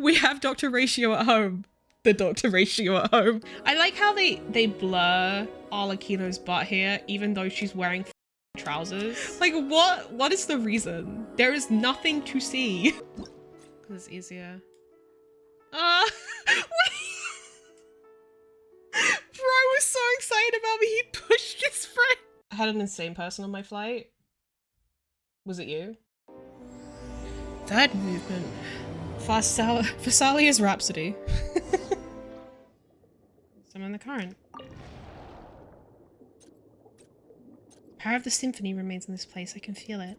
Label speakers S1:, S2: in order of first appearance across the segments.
S1: We have Dr. Ratio at home. The Dr. Ratio at home. I like how they blur Arlecchino's butt here, even though she's wearing trousers. Like, what is the reason? There is nothing to see. Because it's easier. Bro was so excited about me, he pushed his friend. I had an insane person on my flight. Was it you? Third movement. Pharsalia's Rhapsody. Summon the current. The power of the symphony remains in this place. I can feel it.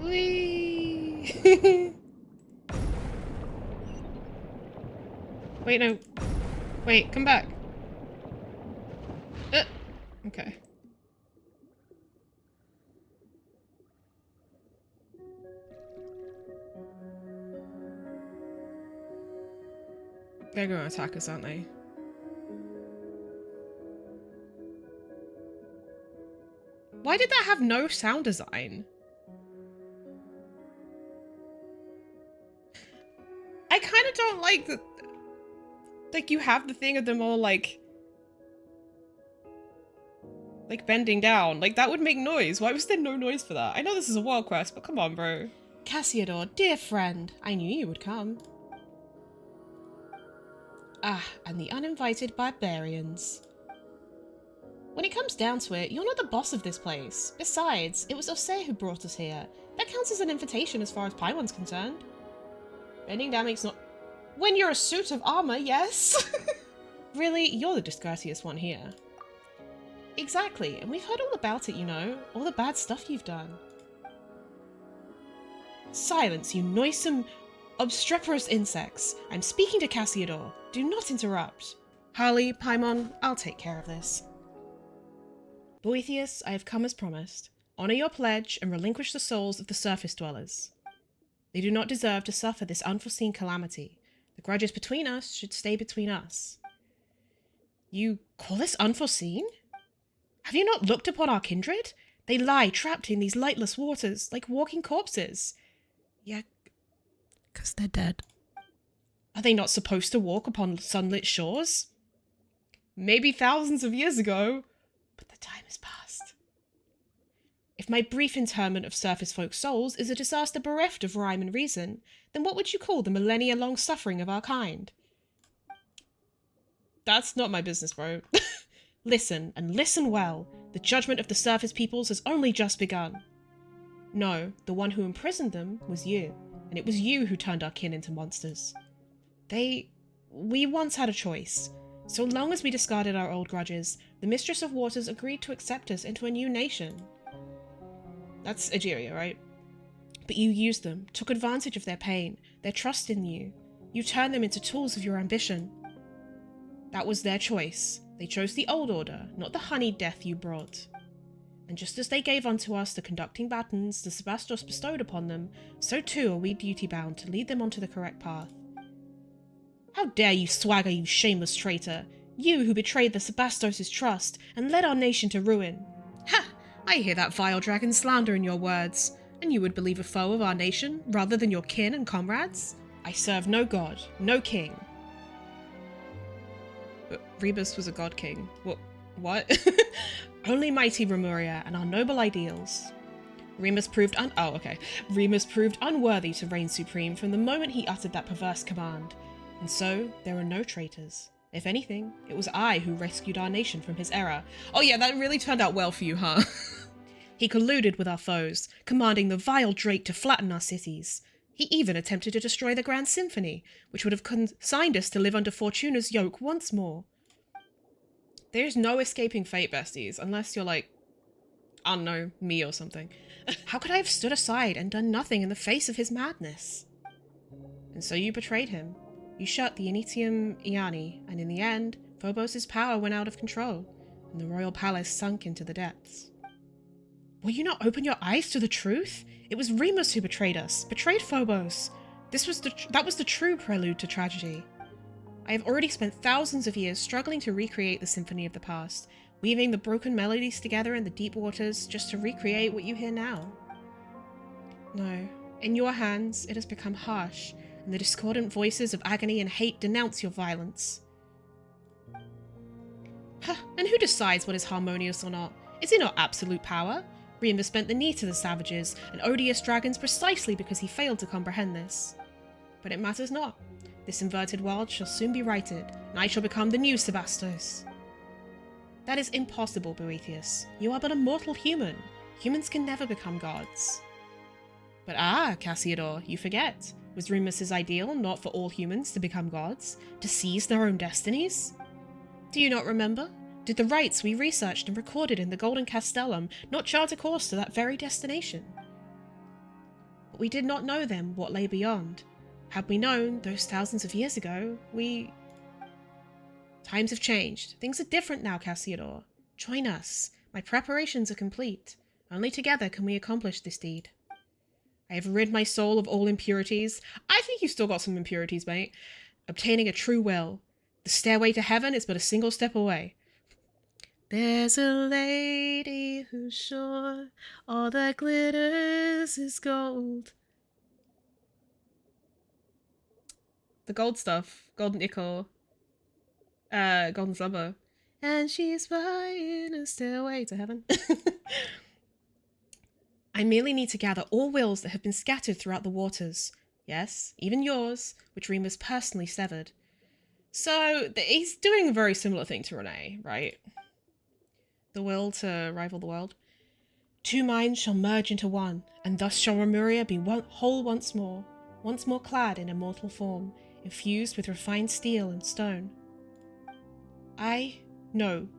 S1: Whee! Wait, no. Wait, come back. Okay. They're gonna attack us, aren't they? Why did that have no sound design? I kind of don't like the... Like, you have the thing of them all, like bending down. Like, that would make noise. Why was there no noise for that? I know this is a world quest, but come on, bro. Cassiodor, dear friend. I knew you would come. Ah, and the uninvited barbarians. When it comes down to it, you're not the boss of this place. Besides, it was Osei who brought us here. That counts as an invitation as far as Paimon's concerned. Bending down makes not... When you're a suit of armor, yes! Really, you're the discourteous one here. Exactly, and we've heard all about it, you know. All the bad stuff you've done. Silence, you noisome, obstreperous insects. I'm speaking to Cassiodor. Do not interrupt. Harley, Paimon, I'll take care of this. Boethius, I have come as promised. Honor your pledge and relinquish the souls of the surface dwellers. They do not deserve to suffer this unforeseen calamity. The grudges between us should stay between us. You call this unforeseen? Have you not looked upon our kindred? They lie trapped in these lightless waters, like walking corpses. Yeah, 'cause they're dead. Are they not supposed to walk upon sunlit shores? Maybe thousands of years ago, but the time has passed. If my brief interment of surface folk souls is a disaster bereft of rhyme and reason, then what would you call the millennia-long suffering of our kind? That's not my business, bro. Listen, and listen well. The judgment of the surface peoples has only just begun. No, the one who imprisoned them was you, and it was you who turned our kin into monsters. We once had a choice. So long as we discarded our old grudges, the Mistress of Waters agreed to accept us into a new nation. That's Egeria, right? But you used them, took advantage of their pain, their trust in you. You turned them into tools of your ambition. That was their choice. They chose the old order, not the honeyed death you brought. And just as they gave unto us the conducting batons the Sebastos bestowed upon them, so too are we duty-bound to lead them onto the correct path. How dare you swagger, you shameless traitor! You who betrayed the Sebastos' trust and led our nation to ruin! Ha! I hear that vile dragon slander in your words. And you would believe a foe of our nation, rather than your kin and comrades? I serve no god, no king. But Rebus was a god king. What? Only mighty Remuria and our noble ideals. Remus proved unworthy to reign supreme from the moment he uttered that perverse command. And so, there are no traitors. If anything, it was I who rescued our nation from his error. Oh yeah, that really turned out well for you, huh? He colluded with our foes, commanding the vile Drake to flatten our cities. He even attempted to destroy the Grand Symphony, which would have consigned us to live under Fortuna's yoke once more. There's no escaping fate, besties, unless you're like, I don't know, me or something. How could I have stood aside and done nothing in the face of his madness? And so you betrayed him. You shut the Initium Iani, and in the end, Phobos' power went out of control, and the royal palace sunk into the depths. Will you not open your eyes to the truth? It was Remus who betrayed us, betrayed Phobos. That was the true prelude to tragedy. I have already spent thousands of years struggling to recreate the symphony of the past, weaving the broken melodies together in the deep waters just to recreate what you hear now. No, In your hands, it has become harsh, and the discordant voices of agony and hate denounce your violence. And who decides what is harmonious or not? Is it not absolute power? Remus bent the knee to the savages and odious dragons precisely because he failed to comprehend this. But it matters not. This inverted world shall soon be righted, and I shall become the new Sebastos. That is impossible, Boethius. You are but a mortal human. Humans can never become gods. But Cassiodor, you forget. Was Remus's ideal not for all humans to become gods? To seize their own destinies? Do you not remember? Did the rites we researched and recorded in the Golden Castellum not chart a course to that very destination? But we did not know then what lay beyond. Had we known, those thousands of years ago, Times have changed. Things are different now, Cassiodor. Join us. My preparations are complete. Only together can we accomplish this deed. I have rid my soul of all impurities. I think you've still got some impurities, mate. Obtaining a true will. The stairway to heaven is but a single step away. There's a lady who's sure all that glitters is gold. The gold stuff. Golden ichor. Golden slumber. And she's buying a stairway to heaven. I merely need to gather all wills that have been scattered throughout the waters. Yes, even yours, which Remus personally severed. So, he's doing a very similar thing to Renee, right? The will to rival the world. Two minds shall merge into one, and thus shall Remuria be whole once more clad in immortal form, infused with refined steel and stone.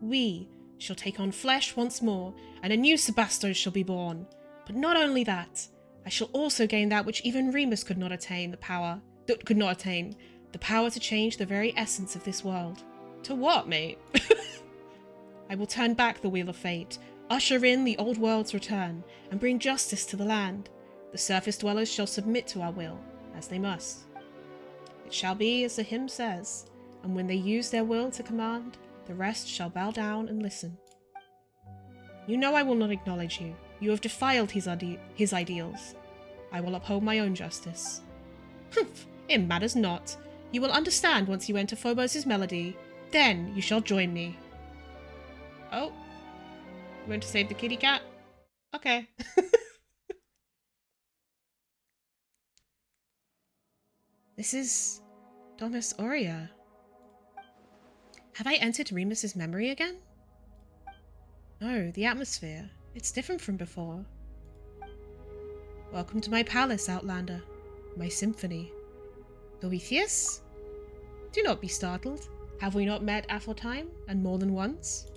S1: We shall take on flesh once more, and a new Sebastos shall be born. But not only that, I shall also gain that which even Remus could not attain, the power to change the very essence of this world. To what, mate? I will turn back the wheel of fate, usher in the old world's return, and bring justice to the land. The surface dwellers shall submit to our will, as they must. It shall be as the hymn says, and when they use their will to command, the rest shall bow down and listen. You know I will not acknowledge you. You have defiled his ideals. I will uphold my own justice. Humph, it matters not. You will understand once you enter Phobos' melody. Then you shall join me. Oh. You want to save the kitty cat? Okay. This is Domus Aurea. Have I entered Remus's memory again? No, the atmosphere. It's different from before. Welcome to my palace, Outlander. My symphony. Boethius? Do not be startled. Have we not met aforetime, and more than once?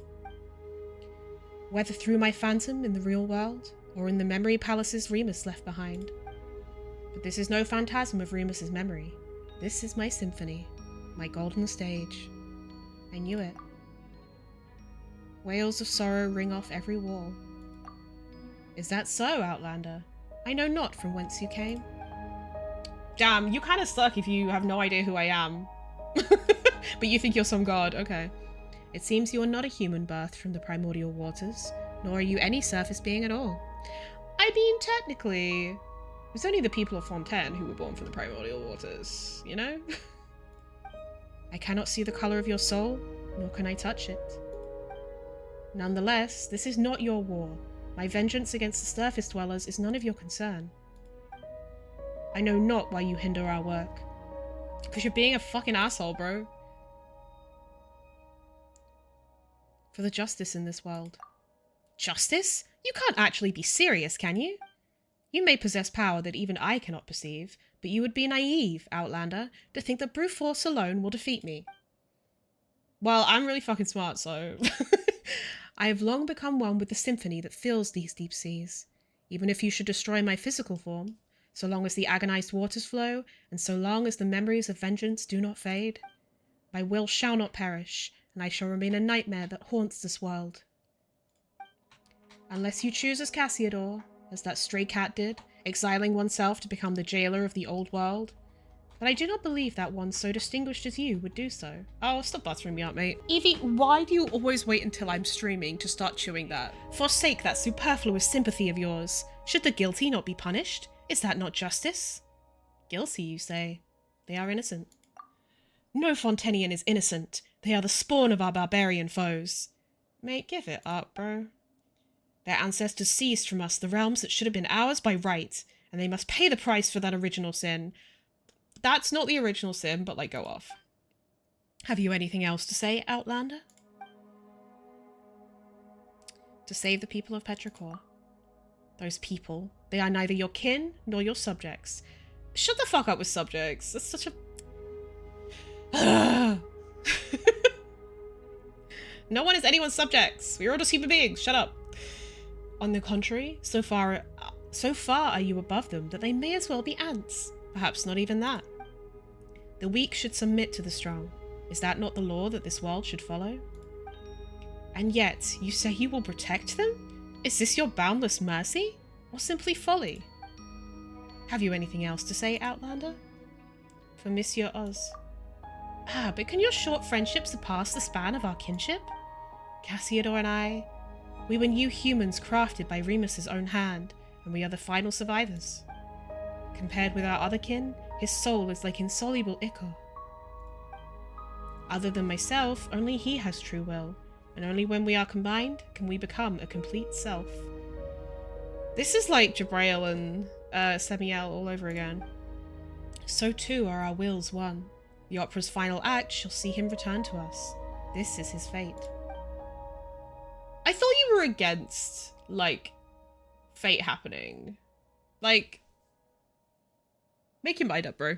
S1: Whether through my phantom in the real world, or in the memory palaces Remus left behind. But this is no phantasm of Remus's memory. This is my symphony, my golden stage. I knew it. Wails of sorrow ring off every wall. Is that so, Outlander? I know not from whence you came. Damn, you kind of suck if you have no idea who I am. But you think you're some god, okay. It seems you are not a human birthed from the primordial waters, nor are you any surface being at all. I mean, technically, it was only the people of Fontaine who were born from the primordial waters, you know? I cannot see the colour of your soul, nor can I touch it. Nonetheless, this is not your war. My vengeance against the surface dwellers is none of your concern. I know not why you hinder our work. Because you're being a fucking asshole, bro. For the justice in this world. Justice? You can't actually be serious, can you? You may possess power that even I cannot perceive, but you would be naive, Outlander, to think that brute force alone will defeat me. Well, I'm really fucking smart, so... I have long become one with the symphony that fills these deep seas. Even if you should destroy my physical form, so long as the agonized waters flow, and so long as the memories of vengeance do not fade, my will shall not perish, and I shall remain a nightmare that haunts this world. Unless you choose as Cassiodor, as that stray cat did, exiling oneself to become the jailer of the old world. But I do not believe that one so distinguished as you would do so. Oh, stop buttering me up, mate. Evie, why do you always wait until I'm streaming to start chewing that? Forsake that superfluous sympathy of yours. Should the guilty not be punished? Is that not justice? Guilty, you say. They are innocent. No Fontenian is innocent. They are the spawn of our barbarian foes. Mate, give it up, bro. Their ancestors seized from us the realms that should have been ours by right, and they must pay the price for that original sin. That's not the original sin, but like, go off. Have you anything else to say, Outlander? To save the people of Petrichor. Those people, they are neither your kin nor your subjects. Shut the fuck up with subjects. That's such a... No one is anyone's subjects. We're all just human beings. Shut up. On the contrary, so far are you above them that they may as well be ants. Perhaps not even that. The weak should submit to the strong. Is that not the law that this world should follow? And yet, you say you will protect them? Is this your boundless mercy? Or simply folly? Have you anything else to say, Outlander? For Monsieur Oz. Ah, but can your short friendship surpass the span of our kinship? Cassiodor and I, we were new humans crafted by Remus's own hand, and we are the final survivors. Compared with our other kin, his soul is like insoluble ichor. Other than myself, only he has true will, and only when we are combined can we become a complete self. This is like Jabrail and Semiel all over again. So too are our wills one. The opera's final act shall see him return to us. This is his fate. I thought you were against, like, fate happening. Like, make your mind up, bro.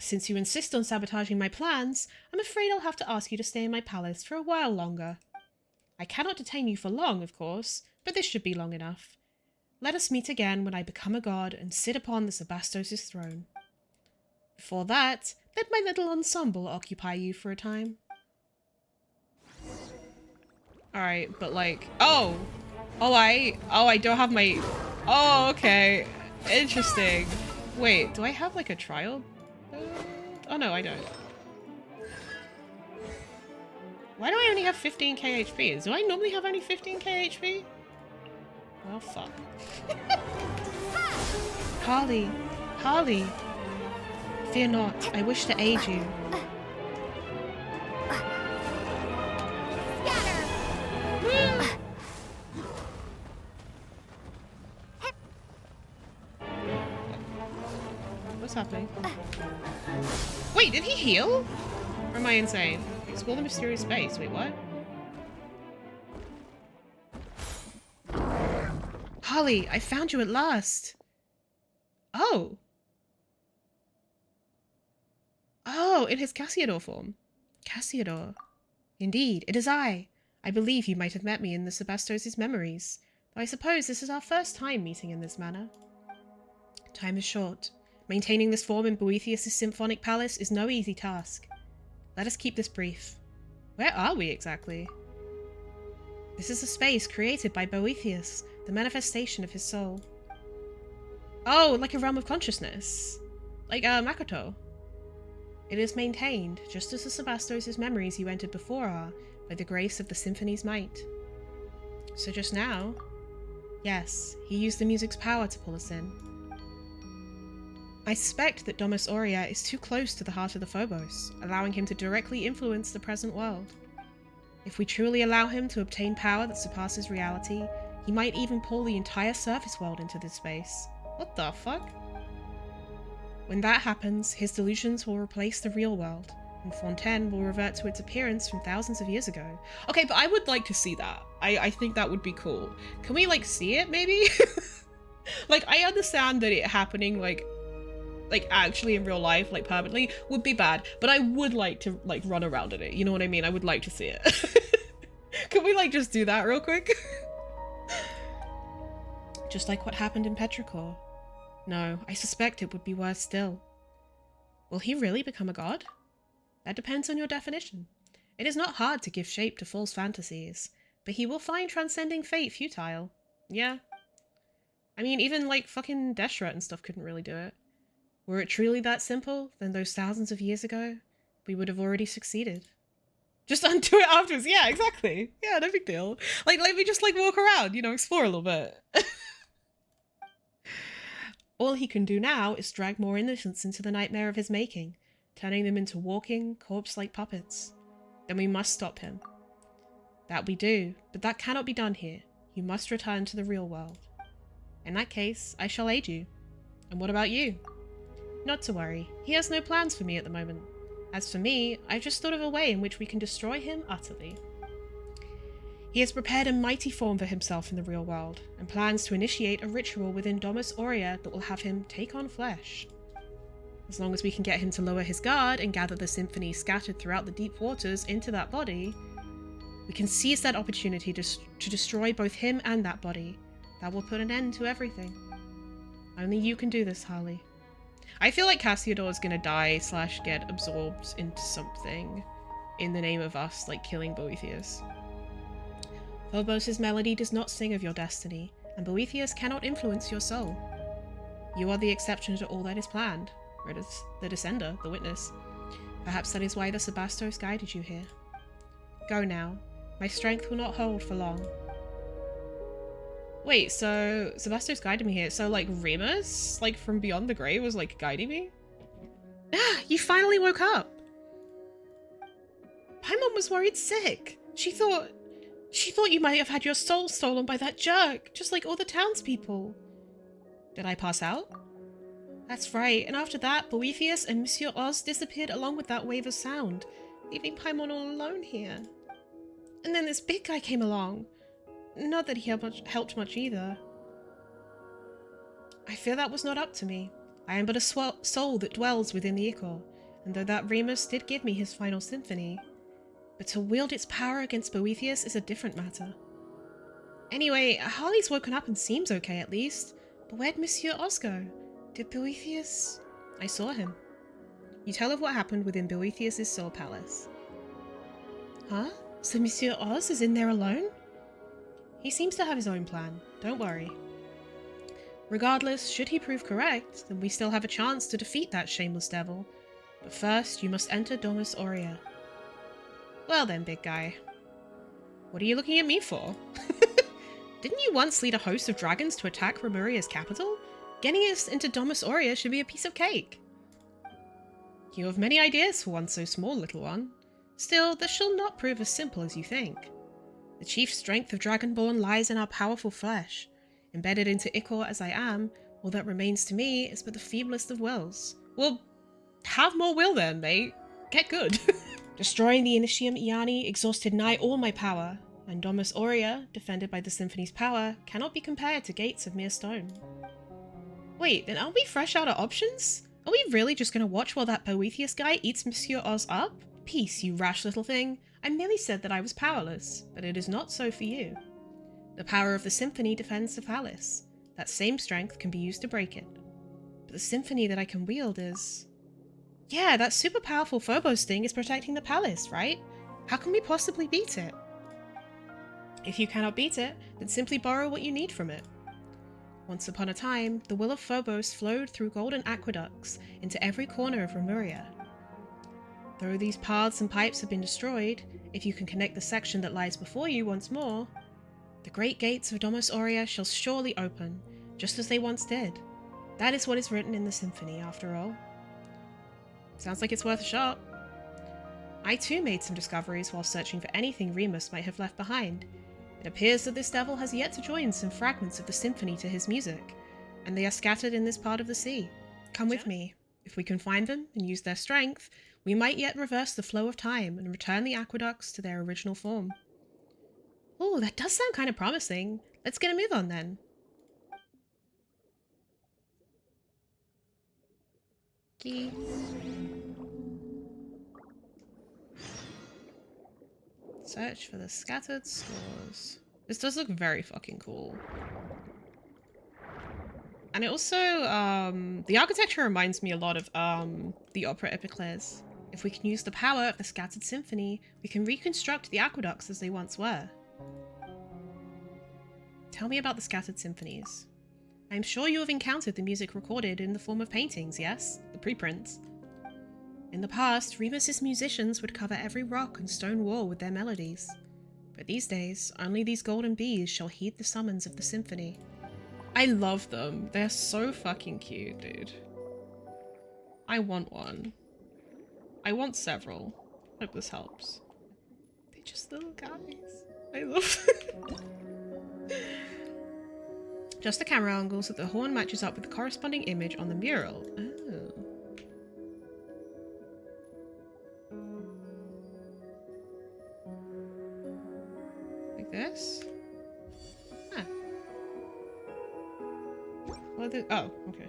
S1: Since you insist on sabotaging my plans, I'm afraid I'll have to ask you to stay in my palace for a while longer. I cannot detain you for long, of course, but this should be long enough. Let us meet again when I become a god and sit upon the Sebastos' throne. Before that, let my little ensemble occupy you for a time. Alright, but like... Oh, I don't have my... Oh, okay. Interesting. Wait, do I have like a trial? Oh no, I don't. Why do I only have 15k HP? Do I normally have only 15k HP? Well, fuck. Harley! Harley! Fear not, I wish to aid you. What's happening? Wait, did he heal? Or am I insane? Explore the mysterious space. Wait, what? Holly, I found you at last. Oh. Oh, in his Cassiodor form. Cassiodor. Indeed, it is I. I believe you might have met me in the Sebastos' memories, though I suppose this is our first time meeting in this manner. Time is short. Maintaining this form in Boethius' symphonic palace is no easy task. Let us keep this brief. Where are we exactly? This is a space created by Boethius, the manifestation of his soul. Oh, like a realm of consciousness. Like Makoto. It is maintained, just as the Sebastos' memories you entered before are, by the grace of the symphony's might. So just now, yes, he used the music's power to pull us in. I suspect that Domus Aurea is too close to the heart of the Phobos, allowing him to directly influence the present world. If we truly allow him to obtain power that surpasses reality, he might even pull the entire surface world into this space. What the fuck? When that happens, his delusions will replace the real world, and Fontaine will revert to its appearance from thousands of years ago. Okay, but I would like to see that. I think that would be cool. Can we, like, see it, maybe? Like, I understand that it happening, like, actually in real life, like, permanently, would be bad, but I would like to, like, run around in it, you know what I mean? I would like to see it. Can we, like, just do that real quick? Just like what happened in Petrichor. No, I suspect it would be worse still. Will he really become a god? That depends on your definition. It is not hard to give shape to false fantasies, but he will find transcending fate futile. Yeah. I mean, even, like, fucking Deshret and stuff couldn't really do it. Were it truly that simple, then those thousands of years ago, we would have already succeeded. Just undo it afterwards. Yeah, exactly. Yeah, no big deal. Like, let me just, like, walk around, you know, explore a little bit. All he can do now is drag more innocents into the nightmare of his making, turning them into walking, corpse-like puppets. Then we must stop him. That we do, but that cannot be done here. You must return to the real world. In that case, I shall aid you. And what about you? Not to worry, he has no plans for me at the moment. As for me, I've just thought of a way in which we can destroy him utterly. He has prepared a mighty form for himself in the real world, and plans to initiate a ritual within Domus Aurea that will have him take on flesh. As long as we can get him to lower his guard and gather the symphony scattered throughout the deep waters into that body, we can seize that opportunity to destroy both him and that body. That will put an end to everything. Only you can do this, Harley. I feel like Cassiodor is gonna die / get absorbed into something in the name of us, like killing Boethius. Phobos' melody does not sing of your destiny, and Boethius cannot influence your soul. You are the exception to all that is planned. The Descender, the witness. Perhaps that is why the Sebastos guided you here. Go now. My strength will not hold for long. Wait, so Sebastos guided me here. So, like, Remus, like, from beyond the grave was, like, guiding me? Ah, you finally woke up! Paimon was worried sick. She thought you might have had your soul stolen by that jerk, just like all the townspeople. Did I pass out? That's right, and after that, Boethius and Monsieur Oz disappeared along with that wave of sound, leaving Paimon all alone here. And then this big guy came along. Not that he helped much either. I fear that was not up to me. I am but a soul that dwells within the Ichor, and though that Remus did give me his final symphony, but to wield its power against Boethius is a different matter. Anyway, Harley's woken up and seems okay at least, but where'd Monsieur Oz go? Did Boethius... I saw him. You tell of what happened within Boethius' soul palace. Huh? So Monsieur Oz is in there alone? He seems to have his own plan, don't worry. Regardless, should he prove correct, then we still have a chance to defeat that shameless devil. But first, you must enter Domus Aurea. Well then, big guy. What are you looking at me for? Didn't you once lead a host of dragons to attack Remuria's capital? Getting us into Domus Aurea should be a piece of cake. You have many ideas for one so small, little one. Still, this shall not prove as simple as you think. The chief strength of Dragonborn lies in our powerful flesh. Embedded into Ichor as I am, all that remains to me is but the feeblest of wills. Well, have more will then, mate. Get good. Destroying the Initium Iani exhausted nigh all my power, and Domus Aurea, defended by the Symphony's power, cannot be compared to gates of mere stone. Wait, then aren't we fresh out of options? Are we really just gonna watch while that Boethius guy eats Monsieur Oz up? Peace, you rash little thing. I merely said that I was powerless, but it is not so for you. The power of the Symphony defends the palace. That same strength can be used to break it. But the Symphony that I can wield is... Yeah, that super powerful Phobos thing is protecting the palace, right? How can we possibly beat it? If you cannot beat it, then simply borrow what you need from it. Once upon a time, the will of Phobos flowed through golden aqueducts into every corner of Remuria. Though these paths and pipes have been destroyed, if you can connect the section that lies before you once more, the great gates of Domus Aurea shall surely open, just as they once did. That is what is written in the Symphony, after all. Sounds like it's worth a shot. I too made some discoveries while searching for anything Remus might have left behind. It appears that this devil has yet to join some fragments of the Symphony to his music, and they are scattered in this part of the sea. Come with me. If we can find them and use their strength, we might yet reverse the flow of time and return the aqueducts to their original form. Oh, that does sound kind of promising. Let's get a move on then. Key. Search for the scattered stores. This does look very fucking cool. And it also, the architecture reminds me a lot of the Opera Epiclese. If we can use the power of the scattered symphony, we can reconstruct the aqueducts as they once were. Tell me about the scattered symphonies. I am sure you have encountered the music recorded in the form of paintings, yes? The preprints. In the past, Remus's musicians would cover every rock and stone wall with their melodies. But these days, only these golden bees shall heed the summons of the symphony. I love them. They're so fucking cute, dude. I want one. I want several. Hope this helps. They're just little guys. I love them. Just the camera angle so the horn matches up with the corresponding image on the mural. Oh. Like this? Huh. What are the— oh, okay.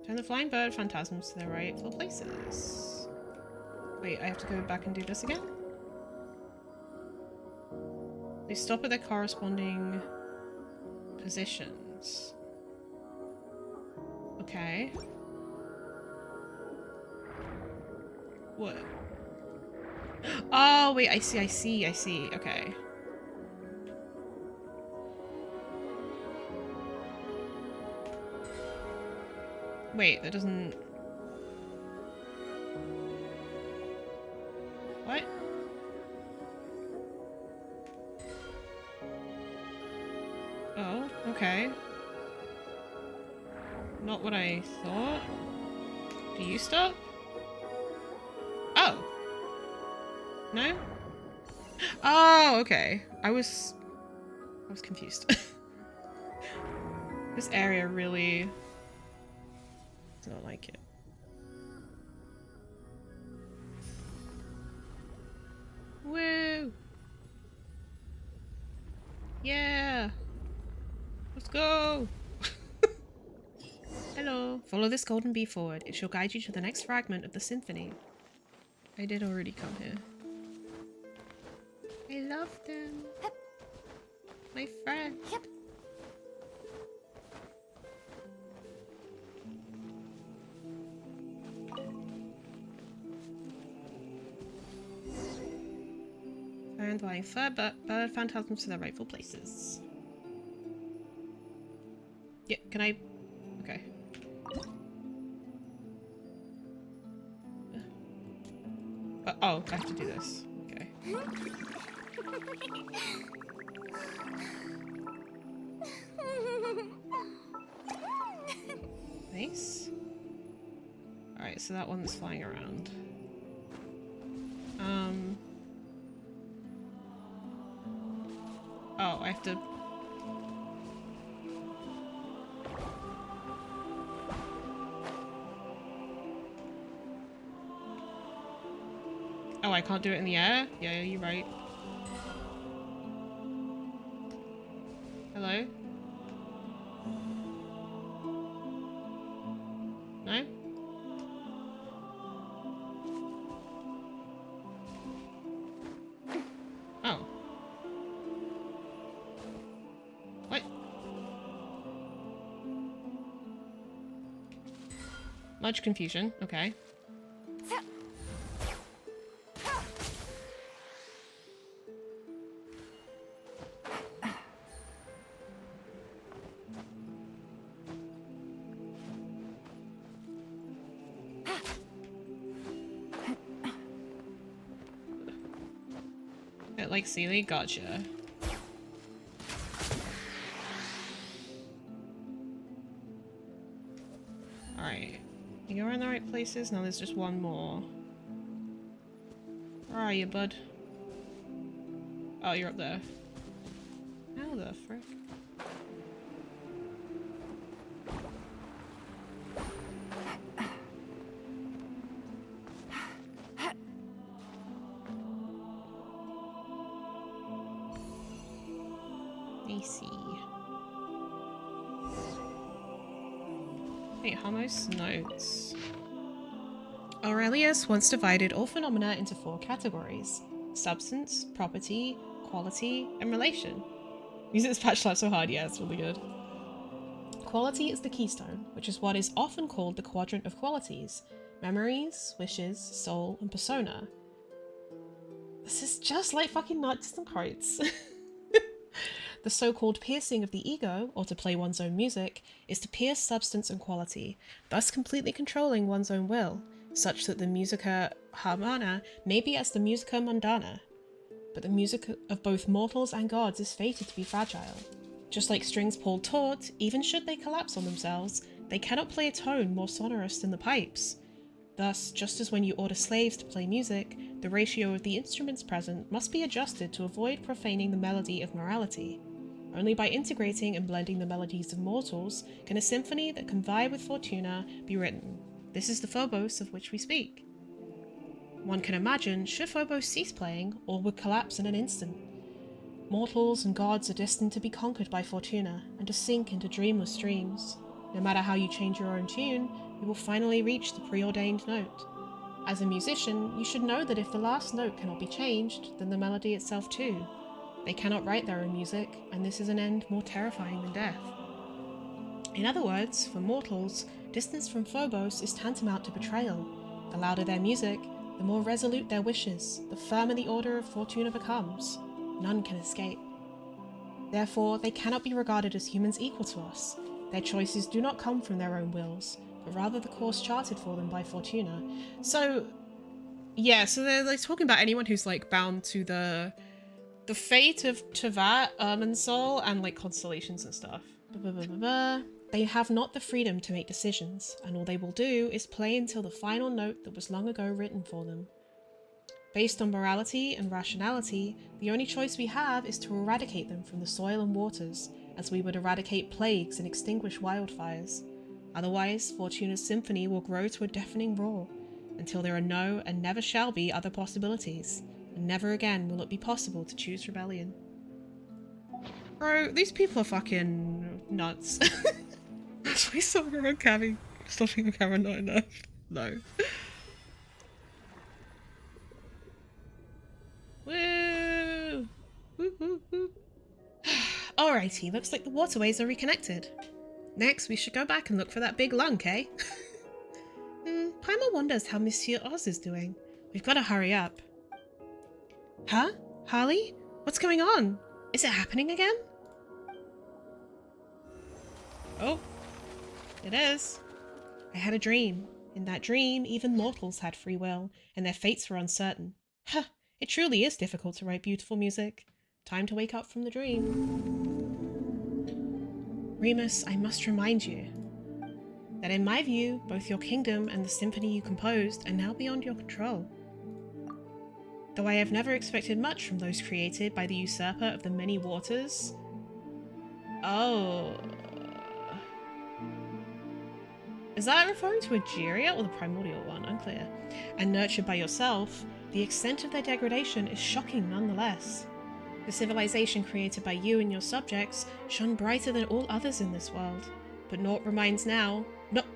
S1: Turn the flying bird phantasms to their rightful places. Wait, I have to go back and do this again? They stop at their corresponding positions. Okay. What? Oh, wait, I see. Okay. Wait, that doesn't... what? Oh, okay. Not what I thought. Do you stop? Oh. No? Oh, okay. I was confused. This area really don't like it. Woo! Yeah! Let's go! Hello. Follow this golden bee forward. It shall guide you to the next fragment of the symphony. I did already come here. I love them. My friend. And flying fur, bird phantasms to their rightful places. Yeah, can I? Okay. Oh, I have to do this. Okay. Nice. Alright, so that one's flying around. Oh, I have to... oh, I can't do it in the air? Yeah, you're right. Hello? No? Oh. What? Much confusion. Okay. Like Sealy? Gotcha. Alright. You're in the right places? Now there's just one more. Where are you, bud? Oh, you're up there. How the frick? Wait, Harmos notes. Aurelius once divided all phenomena into 4 categories: substance, property, quality, and relation. Use this patch slap so hard, yeah, it's really good. Quality is the keystone, which is what is often called the quadrant of qualities: memories, wishes, soul, and persona. This is just like fucking nuts and quotes. The so-called piercing of the ego, or to play one's own music, is to pierce substance and quality, thus completely controlling one's own will, such that the musica harmona may be as the musica mundana. But the music of both mortals and gods is fated to be fragile. Just like strings pulled taut, even should they collapse on themselves, they cannot play a tone more sonorous than the pipes. Thus, just as when you order slaves to play music, the ratio of the instruments present must be adjusted to avoid profaning the melody of morality. Only by integrating and blending the melodies of mortals can a symphony that can vie with Fortuna be written. This is the phobos of which we speak. One can imagine, should phobos cease playing, all would collapse in an instant. Mortals and gods are destined to be conquered by Fortuna, and to sink into dreamless dreams. No matter how you change your own tune, you will finally reach the preordained note. As a musician, you should know that if the last note cannot be changed, then the melody itself too. They cannot write their own music, and this is an end more terrifying than death. In other words, for mortals, distance from Phobos is tantamount to betrayal. The louder their music, the more resolute their wishes, the firmer the order of Fortuna becomes. None can escape. Therefore, they cannot be regarded as humans equal to us. Their choices do not come from their own wills, but rather the course charted for them by Fortuna. So, yeah, so they're like talking about anyone who's like bound to the fate of Tevat, Irminsul, and like constellations and stuff. They have not the freedom to make decisions, and all they will do is play until the final note that was long ago written for them. Based on morality and rationality, the only choice we have is to eradicate them from the soil and waters, as we would eradicate plagues and extinguish wildfires. Otherwise, Fortuna's symphony will grow to a deafening roar, until there are no and never shall be other possibilities, and never again will it be possible to choose rebellion. Bro, these people are fucking nuts. That's why stopping around camera not enough. No. Woo! Woo, woo, woo. Alrighty, looks like the waterways are reconnected. Next, we should go back and look for that big lunk, eh? Paimon wonders how Monsieur Oz is doing. We've got to hurry up. Huh? Harley? What's going on? Is it happening again? Oh, it is. I had a dream. In that dream, even mortals had free will, and their fates were uncertain. Huh, it truly is difficult to write beautiful music. Time to wake up from the dream. Remus, I must remind you that in my view, both your kingdom and the symphony you composed are now beyond your control. Though I have never expected much from those created by the usurper of the many waters. Oh. Is that referring to Egeria or the primordial one? Unclear. And nurtured by yourself, the extent of their degradation is shocking nonetheless. The civilization created by you and your subjects shone brighter than all others in this world, but naught remains now but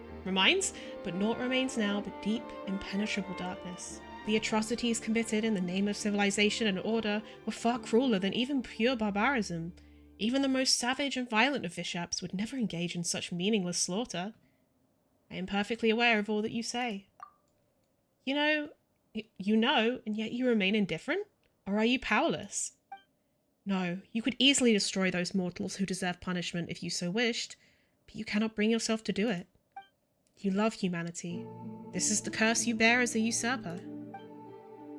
S1: deep, impenetrable darkness. The atrocities committed in the name of civilization and order were far crueler than even pure barbarism. Even the most savage and violent of Vishaps would never engage in such meaningless slaughter. I am perfectly aware of all that you say. You know, and yet you remain indifferent? Or are you powerless? No, you could easily destroy those mortals who deserve punishment if you so wished, but you cannot bring yourself to do it. You love humanity. This is the curse you bear as a usurper.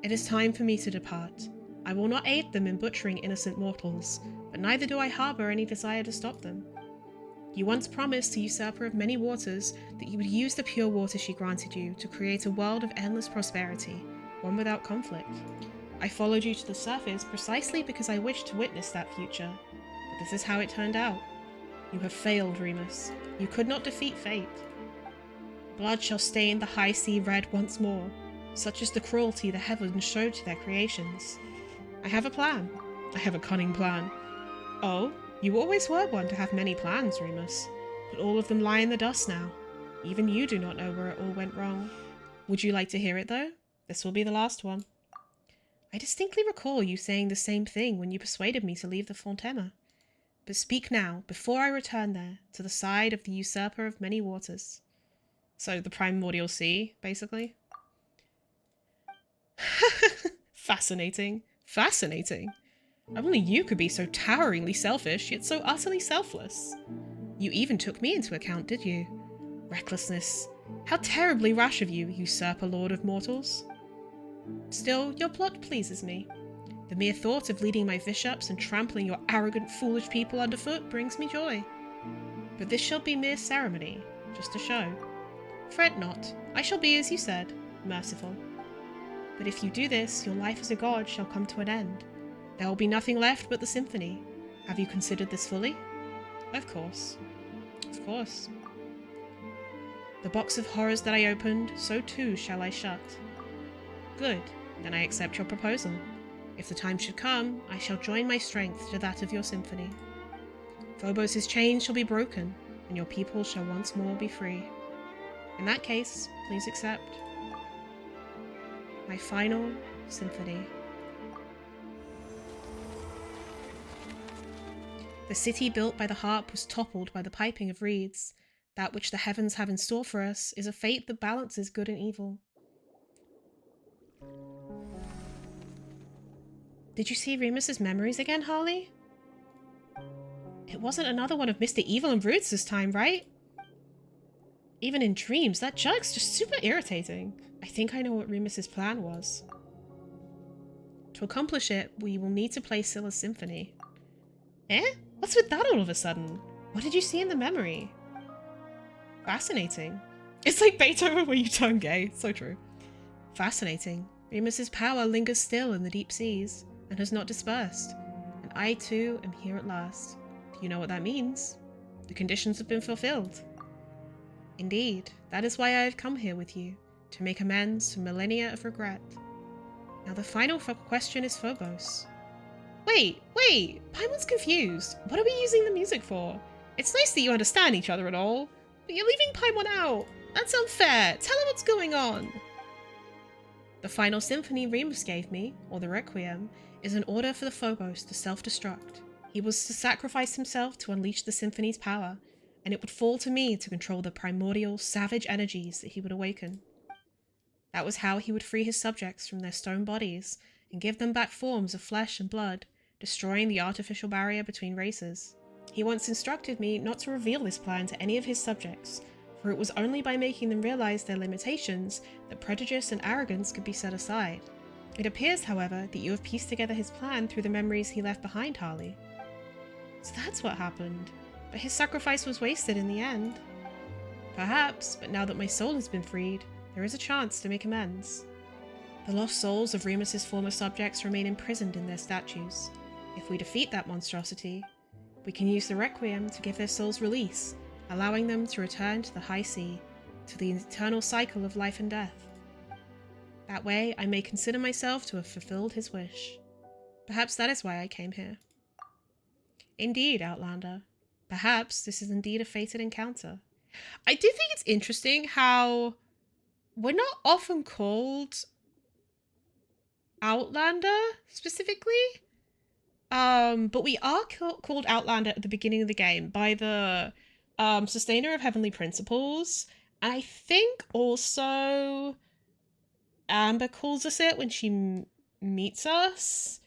S1: It is time for me to depart. I will not aid them in butchering innocent mortals, but neither do I harbour any desire to stop them. You once promised the usurper of many waters that you would use the pure water she granted you to create a world of endless prosperity, one without conflict. I followed you to the surface precisely because I wished to witness that future, but this is how it turned out. You have failed, Remus. You could not defeat fate. Blood shall stain the high sea red once more. Such is the cruelty the heavens showed to their creations. I have a plan. I have a cunning plan. Oh, you always were one to have many plans, Remus, but all of them lie in the dust now. Even you do not know where it all went wrong. Would you like to hear it, though? This will be the last one. I distinctly recall you saying the same thing when you persuaded me to leave the Fontana. But speak now, before I return there, to the side of the usurper of many waters. So, the primordial sea, basically. Fascinating. Fascinating. Only you could be so toweringly selfish, yet so utterly selfless. You even took me into account, did you? Recklessness. How terribly rash of you, usurper lord of mortals. Still, your plot pleases me. The mere thought of leading my bishops and trampling your arrogant, foolish people underfoot brings me joy. But this shall be mere ceremony, just a show. Fret not, I shall be, as you said, merciful. But if you do this, your life as a god shall come to an end. There will be nothing left but the symphony. Have you considered this fully? Of course. Of course. The box of horrors that I opened, so too shall I shut. Good, then I accept your proposal. If the time should come, I shall join my strength to that of your symphony. Phobos' chains shall be broken, and your people shall once more be free. In that case, please accept my final symphony. The city built by the harp was toppled by the piping of reeds. That which the heavens have in store for us is a fate that balances good and evil. Did you see Remus's memories again, Harley? It wasn't another one of Mr. Evil and Brutes this time, right? Even in dreams, that jerk's just super irritating. I think I know what Remus's plan was. To accomplish it, we will need to play Scylla's symphony. Eh? What's with that all of a sudden? What did you see in the memory? Fascinating. It's like Beethoven when you turn gay. So true. Fascinating. Remus's power lingers still in the deep seas and has not dispersed. And I too am here at last. Do you know what that means? The conditions have been fulfilled. Indeed, that is why I have come here with you, to make amends for millennia of regret. Now the final question is Phobos. Wait! Paimon's confused. What are we using the music for? It's nice that you understand each other and all, but you're leaving Paimon out. That's unfair. Tell her what's going on. The final symphony Remus gave me, or the Requiem, is an order for the Phobos to self-destruct. He was to sacrifice himself to unleash the symphony's power, and it would fall to me to control the primordial, savage energies that he would awaken. That was how he would free his subjects from their stone bodies and give them back forms of flesh and blood, destroying the artificial barrier between races. He once instructed me not to reveal this plan to any of his subjects, for it was only by making them realize their limitations that prejudice and arrogance could be set aside. It appears, however, that you have pieced together his plan through the memories he left behind, Harley. So that's what happened. But his sacrifice was wasted in the end. Perhaps, but now that my soul has been freed, there is a chance to make amends. The lost souls of Remus's former subjects remain imprisoned in their statues. If we defeat that monstrosity, we can use the Requiem to give their souls release, allowing them to return to the high sea, to the eternal cycle of life and death. That way, I may consider myself to have fulfilled his wish. Perhaps that is why I came here. Indeed, Outlander. Perhaps this is indeed a fated encounter. I do think it's interesting how we're not often called Outlander, specifically. But we are called Outlander at the beginning of the game by the Sustainer of Heavenly Principles. And I think also Amber calls us it when she meets us.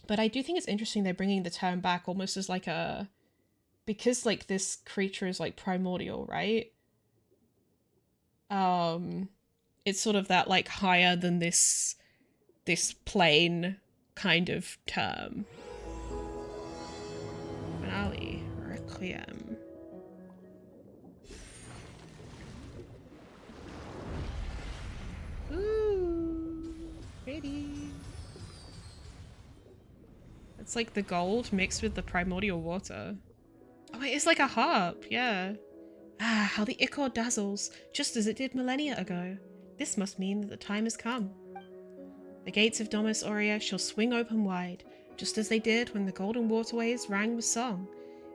S1: But I do think it's interesting they're bringing the term back almost as like a... Because, like, this creature is, like, primordial, right? It's sort of that, like, higher than this plane kind of term. Finale. Requiem. Ooh. Pretty. It's like the gold mixed with the primordial water. Oh, it is like a harp, yeah. Ah, how the ichor dazzles, just as it did millennia ago. This must mean that the time has come. The gates of Domus Aurea shall swing open wide, just as they did when the golden waterways rang with song,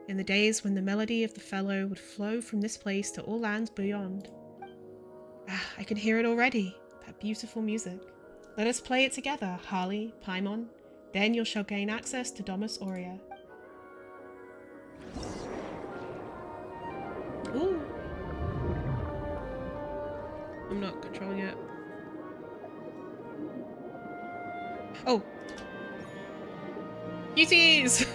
S1: in the days when the melody of the fellow would flow from this place to all lands beyond. Ah, I can hear it already, that beautiful music. Let us play it together, Harley, Paimon. Then you shall gain access to Domus Aurea. Ooh. I'm not controlling it. Oh. Beauties!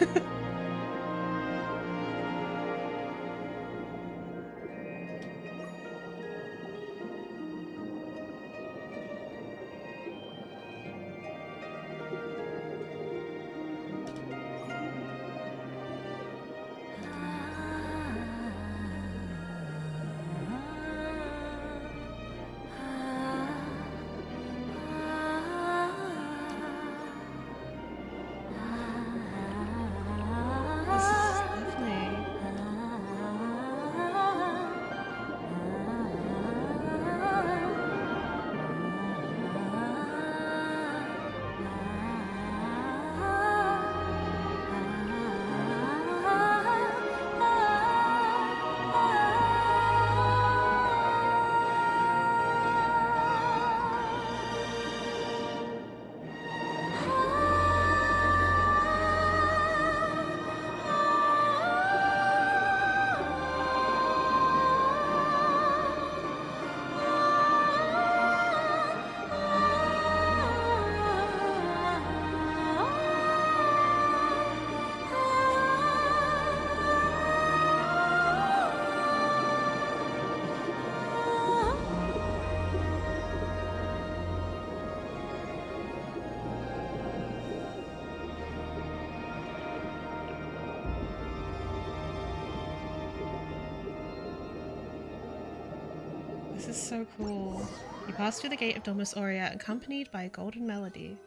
S1: This is so cool. You pass through the gate of Domus Aurea accompanied by a golden melody.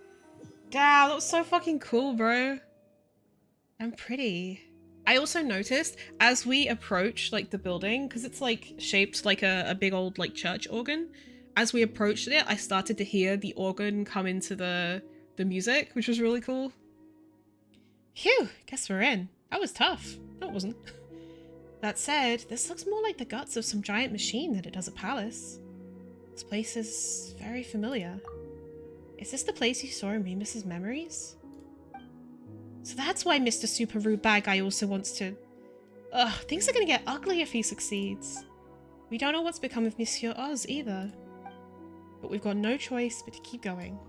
S1: Damn, that was so fucking cool, bro. And pretty. I also noticed as we approach like the building, because it's like shaped like a big old like church organ, as we approached it, I started to hear the organ come into the music, which was really cool. Phew, guess we're in. That was tough. No, it wasn't. That said, this looks more like the guts of some giant machine than it does a palace. This place is very familiar. Is this the place you saw in Remus's memories? So that's why Mr. Super Rude Bad Guy also wants to... Ugh, things are gonna get ugly if he succeeds. We don't know what's become of Monsieur Oz either. But we've got no choice but to keep going.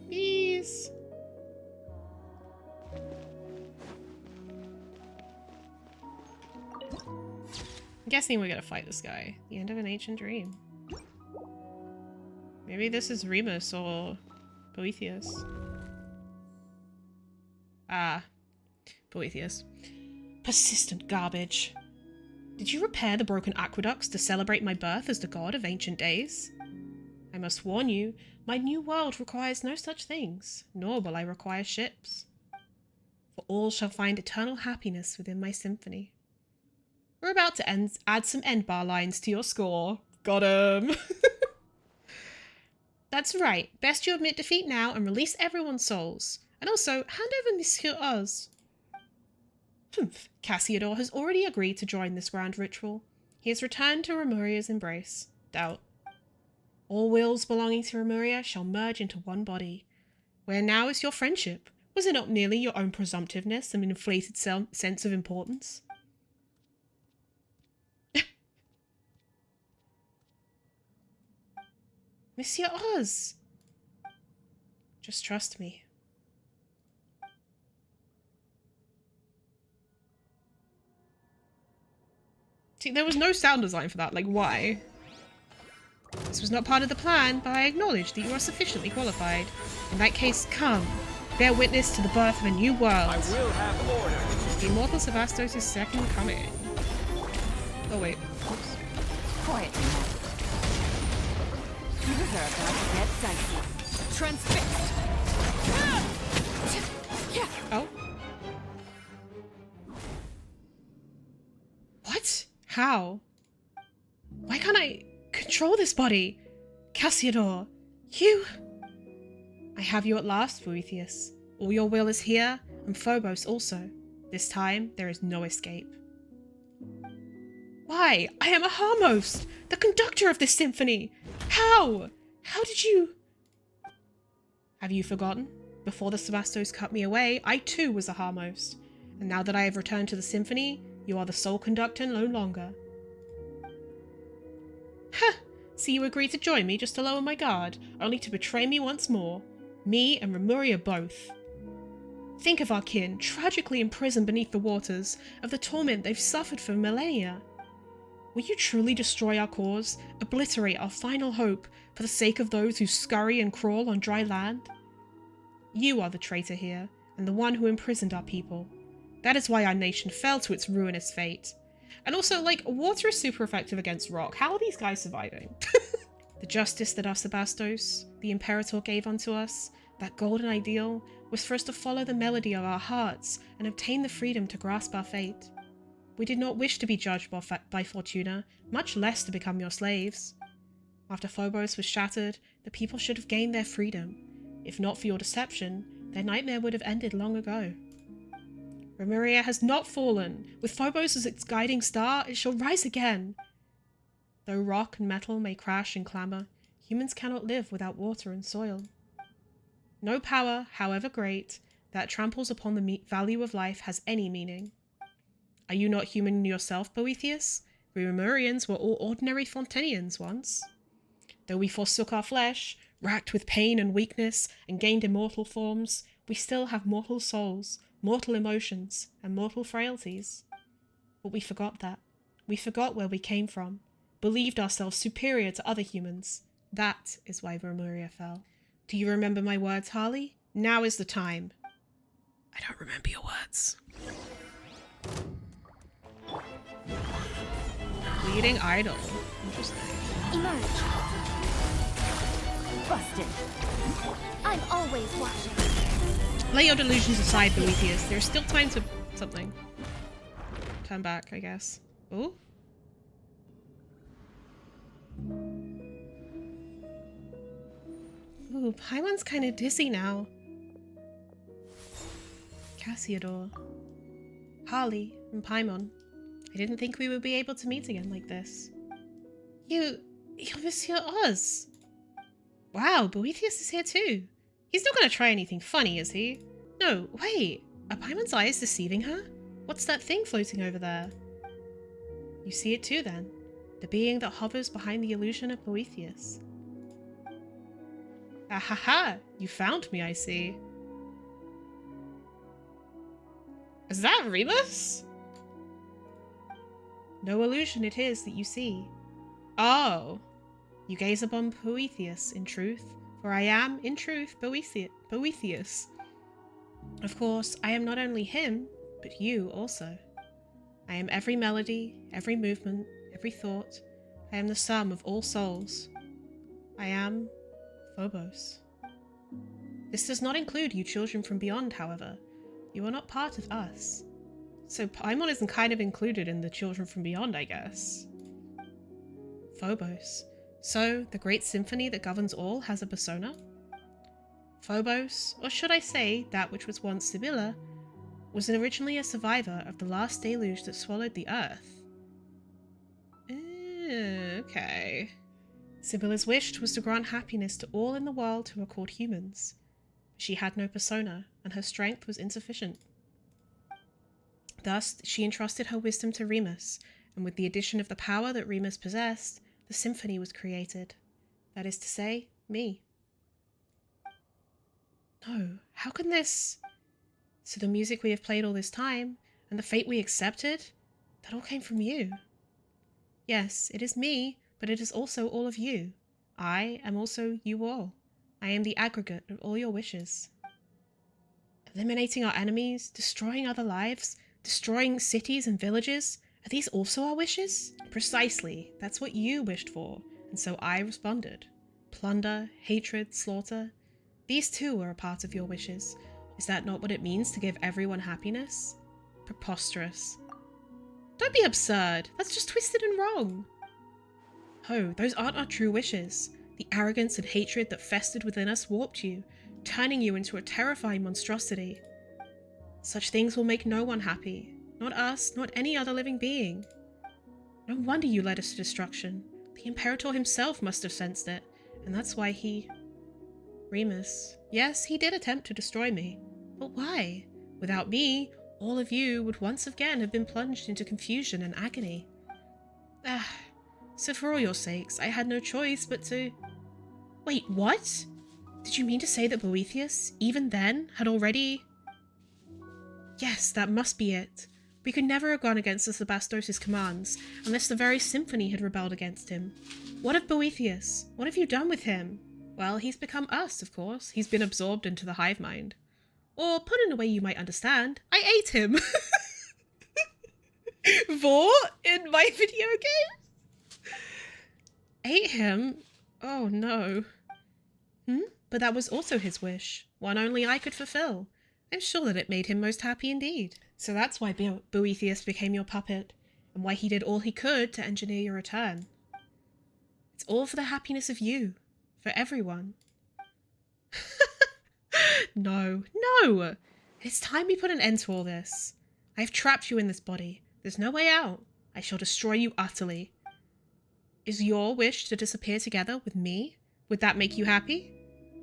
S1: Bees! I'm guessing we're gonna fight this guy. The end of an ancient dream. Maybe this is Remus or Boethius. Ah, Boethius. Persistent garbage. Did you repair the broken aqueducts to celebrate my birth as the god of ancient days? I must warn you, my new world requires no such things, nor will I require ships. For all shall find eternal happiness within my symphony. We're about to add some end bar lines to your score. Got 'em! That's right. Best you admit defeat now and release everyone's souls. And also, hand over Monsieur Oz. Humph. Cassiodor has already agreed to join this grand ritual. He has returned to Remuria's embrace. Doubt. All wills belonging to Remuria shall merge into one body. Where now is your friendship? Was it not merely your own presumptiveness and an inflated sense of importance? Monsieur Oz! Just trust me. See, there was no sound design for that, like why? This was not part of the plan, but I acknowledge that you are sufficiently qualified. In that case, come. Bear witness to the birth of a new world.
S2: I will have order.
S1: The immortal Sevastos' second coming. Oh wait. Oops.
S3: Quiet now. You are about to get dicey. Transfixed.
S1: Oh. What? How? Why can't I control this body? Cassiodor, you... I have you at last, Boethius. All your will is here, and Phobos also. This time, there is no escape. Why? I am a Harmost, the conductor of this symphony. How? How did you... Have you forgotten? Before the Sevastos cut me away, I too was a Harmost. And now that I have returned to the symphony, you are the sole conductor no longer. Ha! So you agreed to join me just to lower my guard, only to betray me once more. Me and Remuria both. Think of our kin, tragically imprisoned beneath the waters, of the torment they've suffered for millennia. Will you truly destroy our cause, obliterate our final hope, for the sake of those who scurry and crawl on dry land? You are the traitor here, and the one who imprisoned our people. That is why our nation fell to its ruinous fate. And also, like, water is super effective against rock. How are these guys surviving? The justice that our Sebastos, the Imperator, gave unto us, that golden ideal, was for us to follow the melody of our hearts and obtain the freedom to grasp our fate. We did not wish to be judged by Fortuna, much less to become your slaves. After Phobos was shattered, the people should have gained their freedom. If not for your deception, their nightmare would have ended long ago. Remuria has not fallen. With Phobos as its guiding star, it shall rise again. Though rock and metal may crash and clamour, humans cannot live without water and soil. No power, however great, that tramples upon the value of life has any meaning. Are you not human yourself, Boethius? We Remurians were all ordinary Fontanians once. Though we forsook our flesh, racked with pain and weakness, and gained immortal forms, we still have mortal souls, mortal emotions, and mortal frailties. But we forgot that. We forgot where we came from, believed ourselves superior to other humans. That is why Remuria fell. Do you remember my words, Harley? Now is the time. I don't remember your words. Leading idol. Interesting.
S3: Emerge. Busted.
S4: I'm always watching.
S1: Lay your delusions aside, Boethius. There's still time to something. Turn back, I guess. Oh? Ooh, Paimon's kind of dizzy now. Cassiodor. Harley and Paimon. I didn't think we would be able to meet again like this. You're Monsieur Oz. Wow, Boethius is here too. He's not going to try anything funny, is he? No, wait. Are Paimon's eyes deceiving her? What's that thing floating over there? You see it too, then. The being that hovers behind the illusion of Boethius. Ahaha! You found me, I see. Is that Remus? No illusion it is that you see. Oh! You gaze upon Boethius, in truth, for I am, in truth, Boethius. Of course, I am not only him, but you also. I am every melody, every movement, every thought. I am the sum of all souls. I am Phobos. This does not include you children from beyond, however. You are not part of us. So Paimon isn't kind of included in the children from beyond, I guess. Phobos. So, the great symphony that governs all has a persona? Phobos, or should I say, that which was once Sibylla, was originally a survivor of the last deluge that swallowed the earth. Okay. Sibylla's wish was to grant happiness to all in the world who are called humans. She had no persona, and her strength was insufficient. Thus, she entrusted her wisdom to Remus, and with the addition of the power that Remus possessed, the symphony was created. That is to say, me. No, how can this... So the music we have played all this time, and the fate we accepted, that all came from you. Yes, it is me, but it is also all of you. I am also you all. I am the aggregate of all your wishes. Eliminating our enemies, destroying other lives, destroying cities and villages, are these also our wishes? Precisely, that's what you wished for, and so I responded. Plunder, hatred, slaughter, these too were a part of your wishes. Is that not what it means to give everyone happiness? Preposterous. Don't be absurd, that's just twisted and wrong. Oh, those aren't our true wishes. The arrogance and hatred that festered within us warped you, turning you into a terrifying monstrosity. Such things will make no one happy. Not us, not any other living being. No wonder you led us to destruction. The Imperator himself must have sensed it, and that's why he... Remus. Yes, he did attempt to destroy me. But why? Without me, all of you would once again have been plunged into confusion and agony. So for all your sakes, I had no choice but to... Wait, what? Did you mean to say that Boethius, even then, had already... Yes, that must be it. We could never have gone against the Sebastos' commands, unless the very symphony had rebelled against him. What of Boethius? What have you done with him? Well, he's become us, of course. He's been absorbed into the hive mind. Or, put in a way you might understand, I ate him! Vor in my video game? Ate him? Oh no. But that was also his wish, one only I could fulfill. I'm sure that it made him most happy indeed. So that's why Boethius became your puppet, and why he did all he could to engineer your return. It's all for the happiness of you, for everyone. No. It's time we put an end to all this. I have trapped you in this body. There's no way out. I shall destroy you utterly. Is your wish to disappear together with me? Would that make you happy?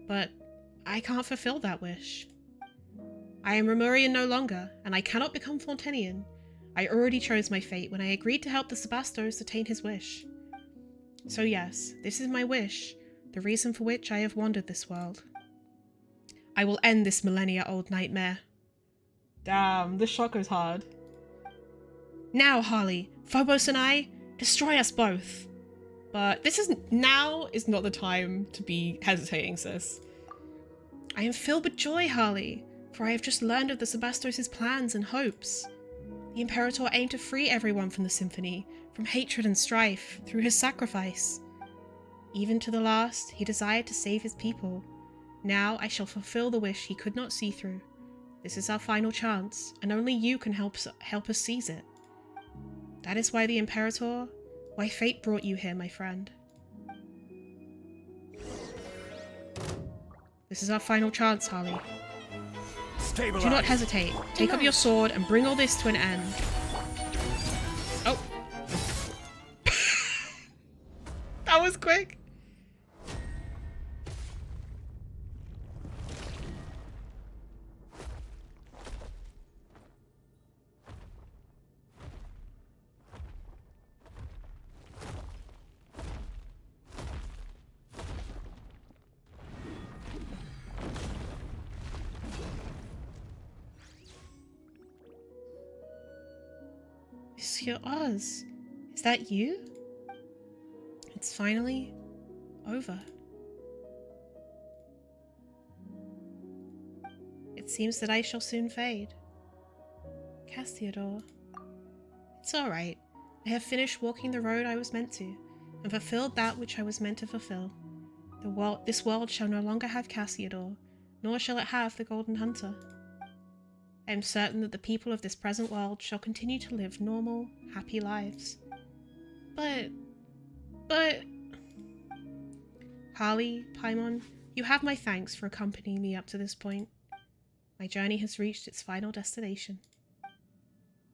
S1: But I can't fulfill that wish. I am Remurian no longer, and I cannot become Fontenian. I already chose my fate when I agreed to help the Sebastos attain his wish. So yes, this is my wish, the reason for which I have wandered this world. I will end this millennia-old nightmare. Damn, this shot goes hard. Now, Harley, Phobos and I, destroy us both. But now is not the time to be hesitating, sis. I am filled with joy, Harley, for I have just learned of the Sebastos' plans and hopes. The The Imperator aimed to free everyone from the symphony, from hatred and strife, through his sacrifice. Even to the last, he desired to save his people. Now I shall fulfill the wish he could not see through. This is our final chance, and only you can help us seize it. That is why the Imperator, why fate brought you here, my friend. This is our final chance, Harley.
S2: Stabilize.
S1: Do not hesitate. Take up your sword and bring all this to an end. Oh. That was quick. Monsieur Oz, is that you? It's finally over. It seems that I shall soon fade. Castiador. It's alright. I have finished walking the road I was meant to, and fulfilled that which I was meant to fulfill. This world shall no longer have Castiador, nor shall it have the Golden Hunter. I am certain that the people of this present world shall continue to live normal, happy lives. But... Harley, Paimon, you have my thanks for accompanying me up to this point. My journey has reached its final destination.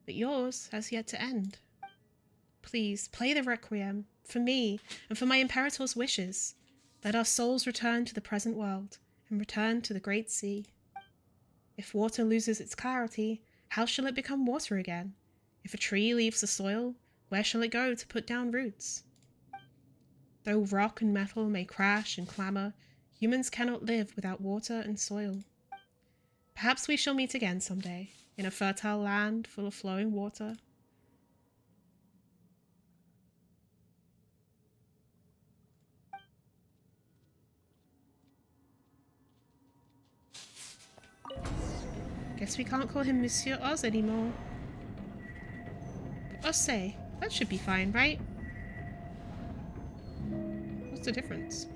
S1: But yours has yet to end. Please, play the Requiem, for me, and for my Imperator's wishes. Let our souls return to the present world, and return to the Great Sea. If water loses its clarity, how shall it become water again? If a tree leaves the soil, where shall it go to put down roots? Though rock and metal may crash and clamour, humans cannot live without water and soil. Perhaps we shall meet again someday, in a fertile land full of flowing water. Guess we can't call him Monsieur Oz anymore. Osse, that should be fine, right? What's the difference?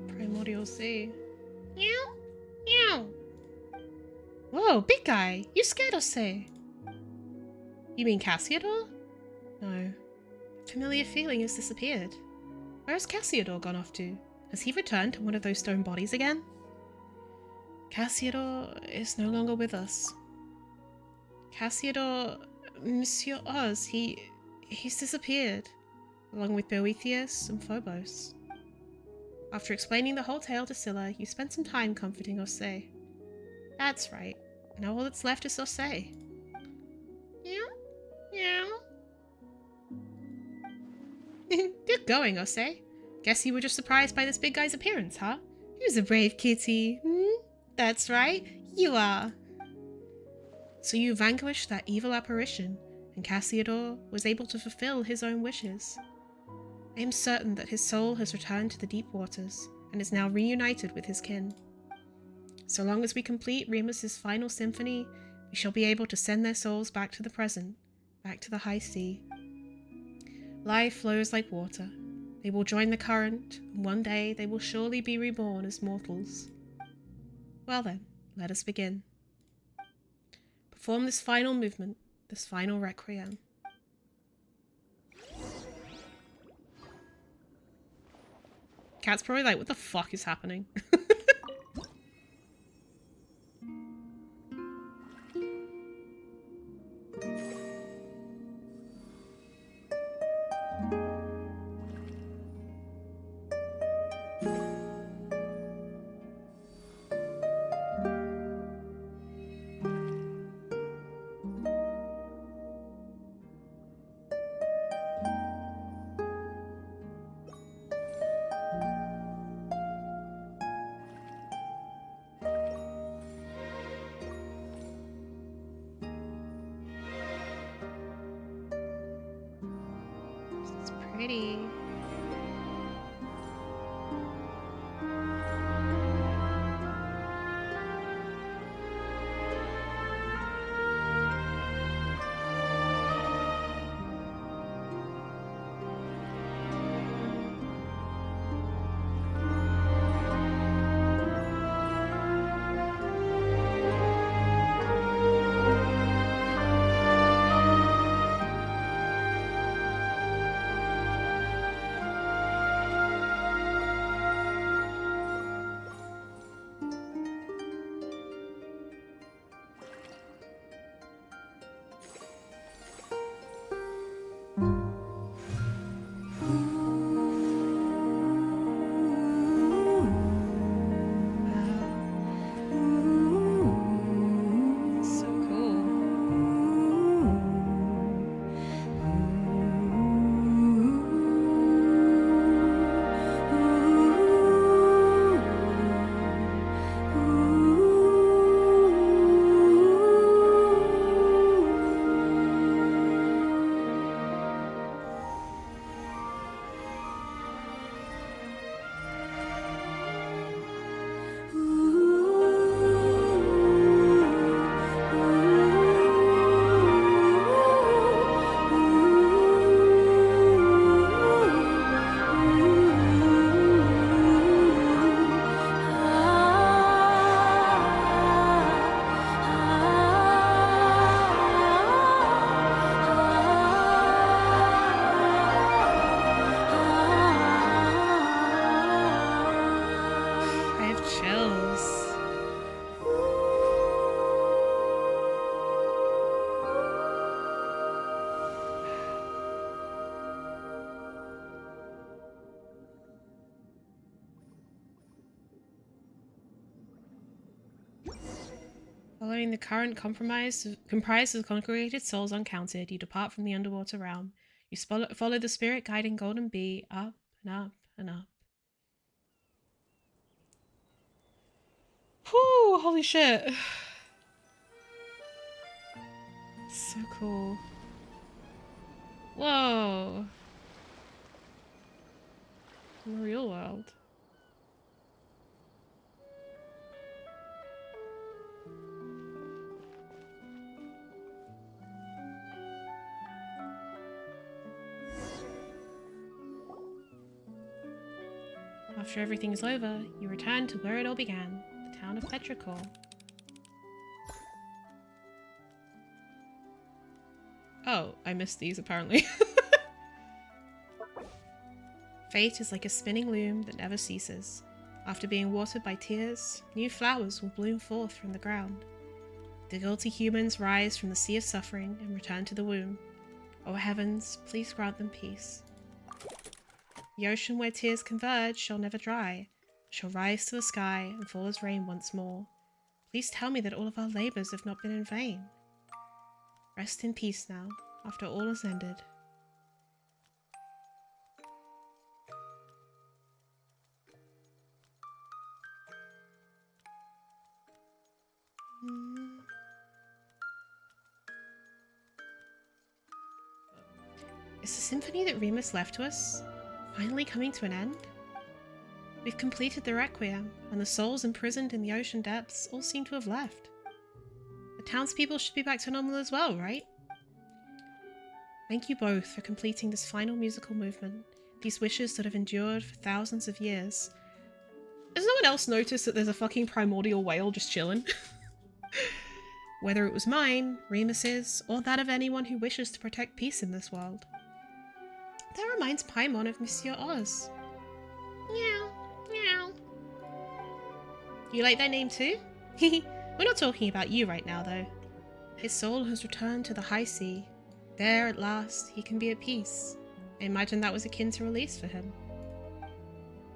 S1: Primordial Sea. Meow, meow. Whoa, big guy! You scared us, say? You mean Cassiodor? No. A familiar feeling has disappeared. Where has Cassiodor gone off to? Has he returned to one of those stone bodies again? Cassiodor is no longer with us. Cassiodor... Monsieur Oz, he's disappeared, along with Boethius and Phobos. After explaining the whole tale to Scylla, you spent some time comforting Osse. That's right. Now all that's left is Osse. Meow. Meow. Good going, Osse. Guess you were just surprised by this big guy's appearance, huh? Who's a brave kitty? That's right, you are. So you vanquished that evil apparition, and Cassiodor was able to fulfill his own wishes. I am certain that his soul has returned to the deep waters, and is now reunited with his kin. So long as we complete Remus's final symphony, we shall be able to send their souls back to the present, back to the high sea. Life flows like water. They will join the current, and one day they will surely be reborn as mortals. Well then, let us begin. Perform this final movement, this final requiem. Cat's probably like, what the fuck is happening? Following the current comprised of congregated souls uncounted, you depart from the underwater realm. You follow the spirit guiding golden bee up and up and up. Whew, holy shit. So cool. Whoa. In the real world. After everything is over, you return to where it all began, the town of Petrichor. Oh, I missed these apparently. Fate is like a spinning loom that never ceases. After being watered by tears, new flowers will bloom forth from the ground. The guilty humans rise from the sea of suffering and return to the womb. O heavens, please grant them peace. The ocean where tears converge shall never dry, shall rise to the sky and fall as rain once more. Please tell me that all of our labours have not been in vain. Rest in peace now, after all is ended. Is the symphony that Remus left to us finally coming to an end? We've completed the Requiem, and the souls imprisoned in the ocean depths all seem to have left. The townspeople should be back to normal as well, right? Thank you both for completing this final musical movement, these wishes that have endured for thousands of years. Has no one else noticed that there's a fucking primordial whale just chilling? Whether it was mine, Remus's, or that of anyone who wishes to protect peace in this world. That reminds Paimon of Monsieur Oz. Meow, meow. You like that name too? We're not talking about you right now, though. His soul has returned to the high sea. There, at last, he can be at peace. I imagine that was akin to release for him.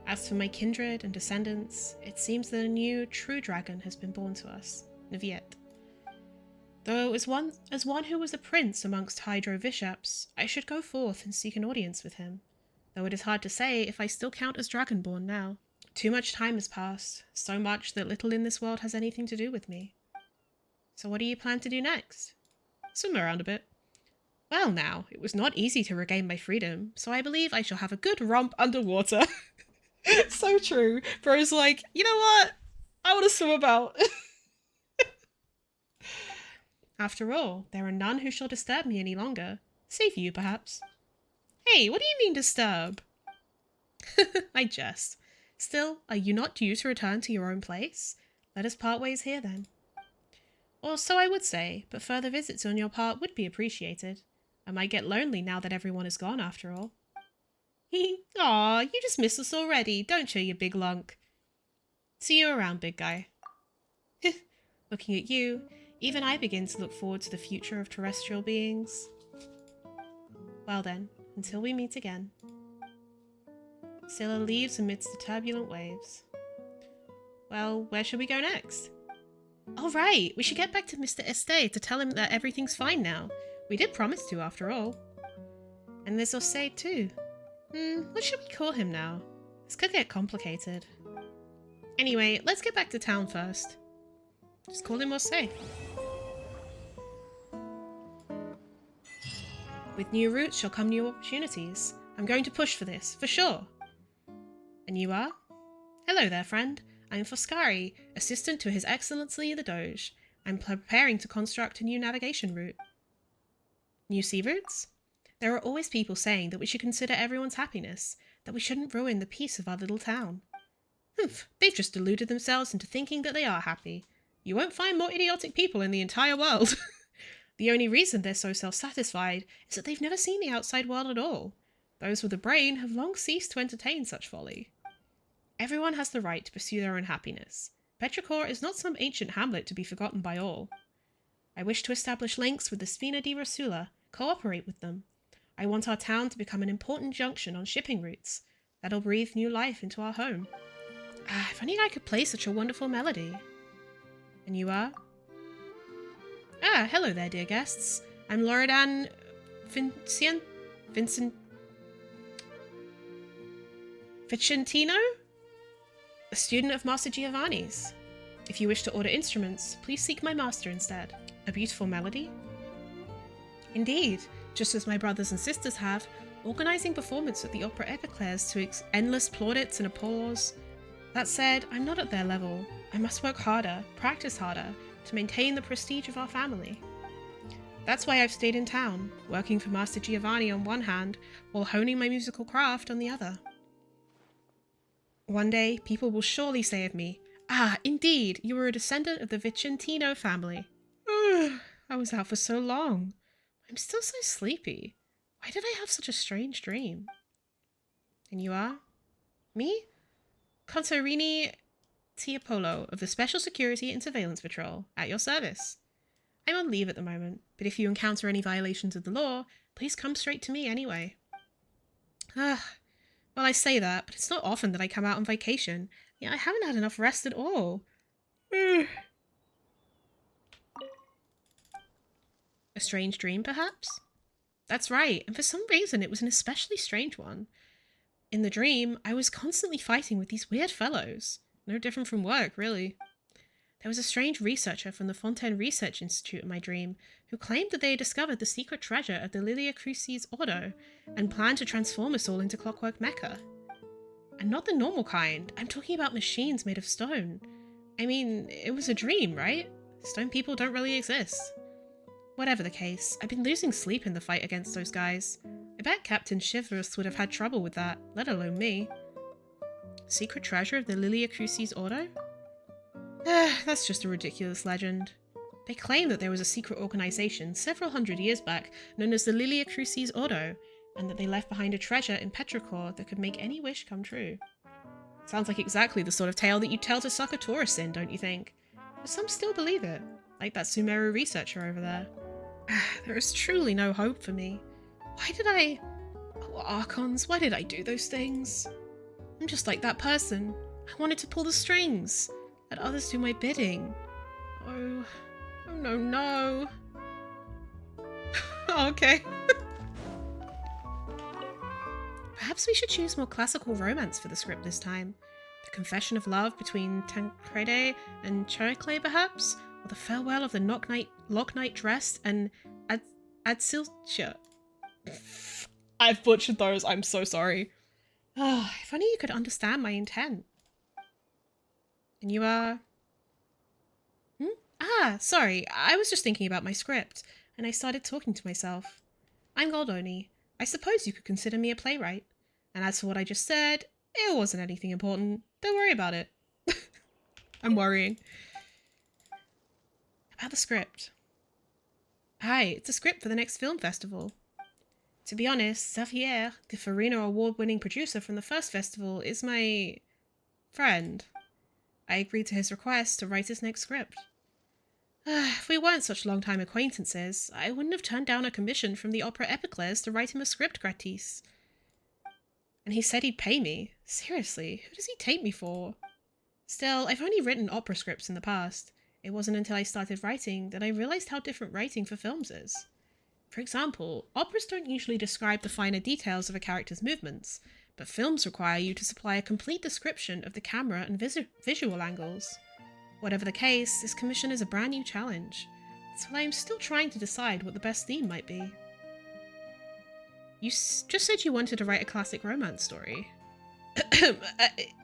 S1: As for my kindred and descendants, it seems that a new, true dragon has been born to us, Neviet. Though, as one who was a prince amongst Hydro Vishaps, I should go forth and seek an audience with him, though it is hard to say if I still count as Dragonborn now. Too much time has passed, so much that little in this world has anything to do with me. So what do you plan to do next? Swim around a bit. Well now, it was not easy to regain my freedom, so I believe I shall have a good romp underwater. So true. Bro's like, you know what? I want to swim about. After all, there are none who shall disturb me any longer. Save you, perhaps. Hey, what do you mean disturb? I jest. Still, are you not due to return to your own place? Let us part ways here, then. Or so I would say, but further visits on your part would be appreciated. I might get lonely now that everyone is gone, after all. Aw, you just miss us already, don't you big lunk? See you around, big guy. Looking at you, even I begin to look forward to the future of terrestrial beings. Well then, until we meet again. Scylla leaves amidst the turbulent waves. Well, where should we go next? Oh right, we should get back to Mr. Este to tell him that everything's fine now. We did promise to, after all. And there's Osei too. What should we call him now? This could get complicated. Anyway, let's get back to town first. Just call him Osei. With new routes shall come new opportunities. I'm going to push for this, for sure. And you are? Hello there, friend. I'm Foscari, assistant to His Excellency the Doge. I'm preparing to construct a new navigation route. New sea routes? There are always people saying that we should consider everyone's happiness, that we shouldn't ruin the peace of our little town. Humph, they've just deluded themselves into thinking that they are happy. You won't find more idiotic people in the entire world. The only reason they're so self-satisfied is that they've never seen the outside world at all. Those with a brain have long ceased to entertain such folly. Everyone has the right to pursue their own happiness. Petrichor is not some ancient hamlet to be forgotten by all. I wish to establish links with the Spina di Rosula, cooperate with them. I want our town to become an important junction on shipping routes. That'll breathe new life into our home. If only I could play such a wonderful melody. And you are? Ah, hello there, dear guests. I'm Loredan Vicentino, a student of Master Giovanni's. If you wish to order instruments, please seek my master instead. A beautiful melody? Indeed, just as my brothers and sisters have, organising performance at the Opera Epiclairs to endless plaudits and applause. That said, I'm not at their level. I must work harder, practice harder, to maintain the prestige of our family. That's why I've stayed in town, working for Master Giovanni on one hand, while honing my musical craft on the other. One day, people will surely say of me, "Ah, indeed, you were a descendant of the Vicentino family." Ugh, I was out for so long. I'm still so sleepy. Why did I have such a strange dream? And you are? Me? Contarini Tiapolo of the Special Security and Surveillance Patrol, at your service. I'm on leave at the moment, but if you encounter any violations of the law, please come straight to me anyway. Well, I say that, but it's not often that I come out on vacation. Yeah, I haven't had enough rest at all. A strange dream, perhaps? That's right, and for some reason it was an especially strange one. In the dream, I was constantly fighting with these weird fellows. No different from work, really. There was a strange researcher from the Fontaine Research Institute in my dream who claimed that they had discovered the secret treasure of the Lilia Crucis Ordo and planned to transform us all into clockwork mecha. And not the normal kind. I'm talking about machines made of stone. I mean, it was a dream, right? Stone people don't really exist. Whatever the case, I've been losing sleep in the fight against those guys. I bet Captain Chivalrous would have had trouble with that, let alone me. Secret treasure of the Lilia Crucis Ordo? That's just a ridiculous legend. They claim that there was a secret organization several hundred years back known as the Lilia Crucis Ordo, and that they left behind a treasure in Petrichor that could make any wish come true. Sounds like exactly the sort of tale that you'd tell to suck a tourist in, don't you think? But some still believe it, like that Sumeru researcher over there. There is truly no hope for me. Oh, Archons, why did I do those things? I'm just like that person. I wanted to pull the strings. Let others do my bidding. Oh no. Okay. Perhaps we should choose more classical romance for the script this time. The confession of love between Tancrede and Charicles, perhaps? Or the farewell of the Locknight dressed and Adsiltia. I've butchered those, I'm so sorry. If only you could understand my intent. And you are... Sorry, I was just thinking about my script, and I started talking to myself. I'm Goldoni. I suppose you could consider me a playwright. And as for what I just said, it wasn't anything important. Don't worry about it. I'm worrying. About the script. Hi, it's a script for the next film festival. To be honest, Xavier, the Farina award-winning producer from the first festival, is my... friend. I agreed to his request to write his next script. If we weren't such long-time acquaintances, I wouldn't have turned down a commission from the Opera Epiclairs to write him a script gratis. And he said he'd pay me. Seriously, who does he take me for? Still, I've only written opera scripts in the past. It wasn't until I started writing that I realised how different writing for films is. For example, operas don't usually describe the finer details of a character's movements, but films require you to supply a complete description of the camera and visual angles. Whatever the case, this commission is a brand new challenge, so I am still trying to decide what the best theme might be. You just said you wanted to write a classic romance story.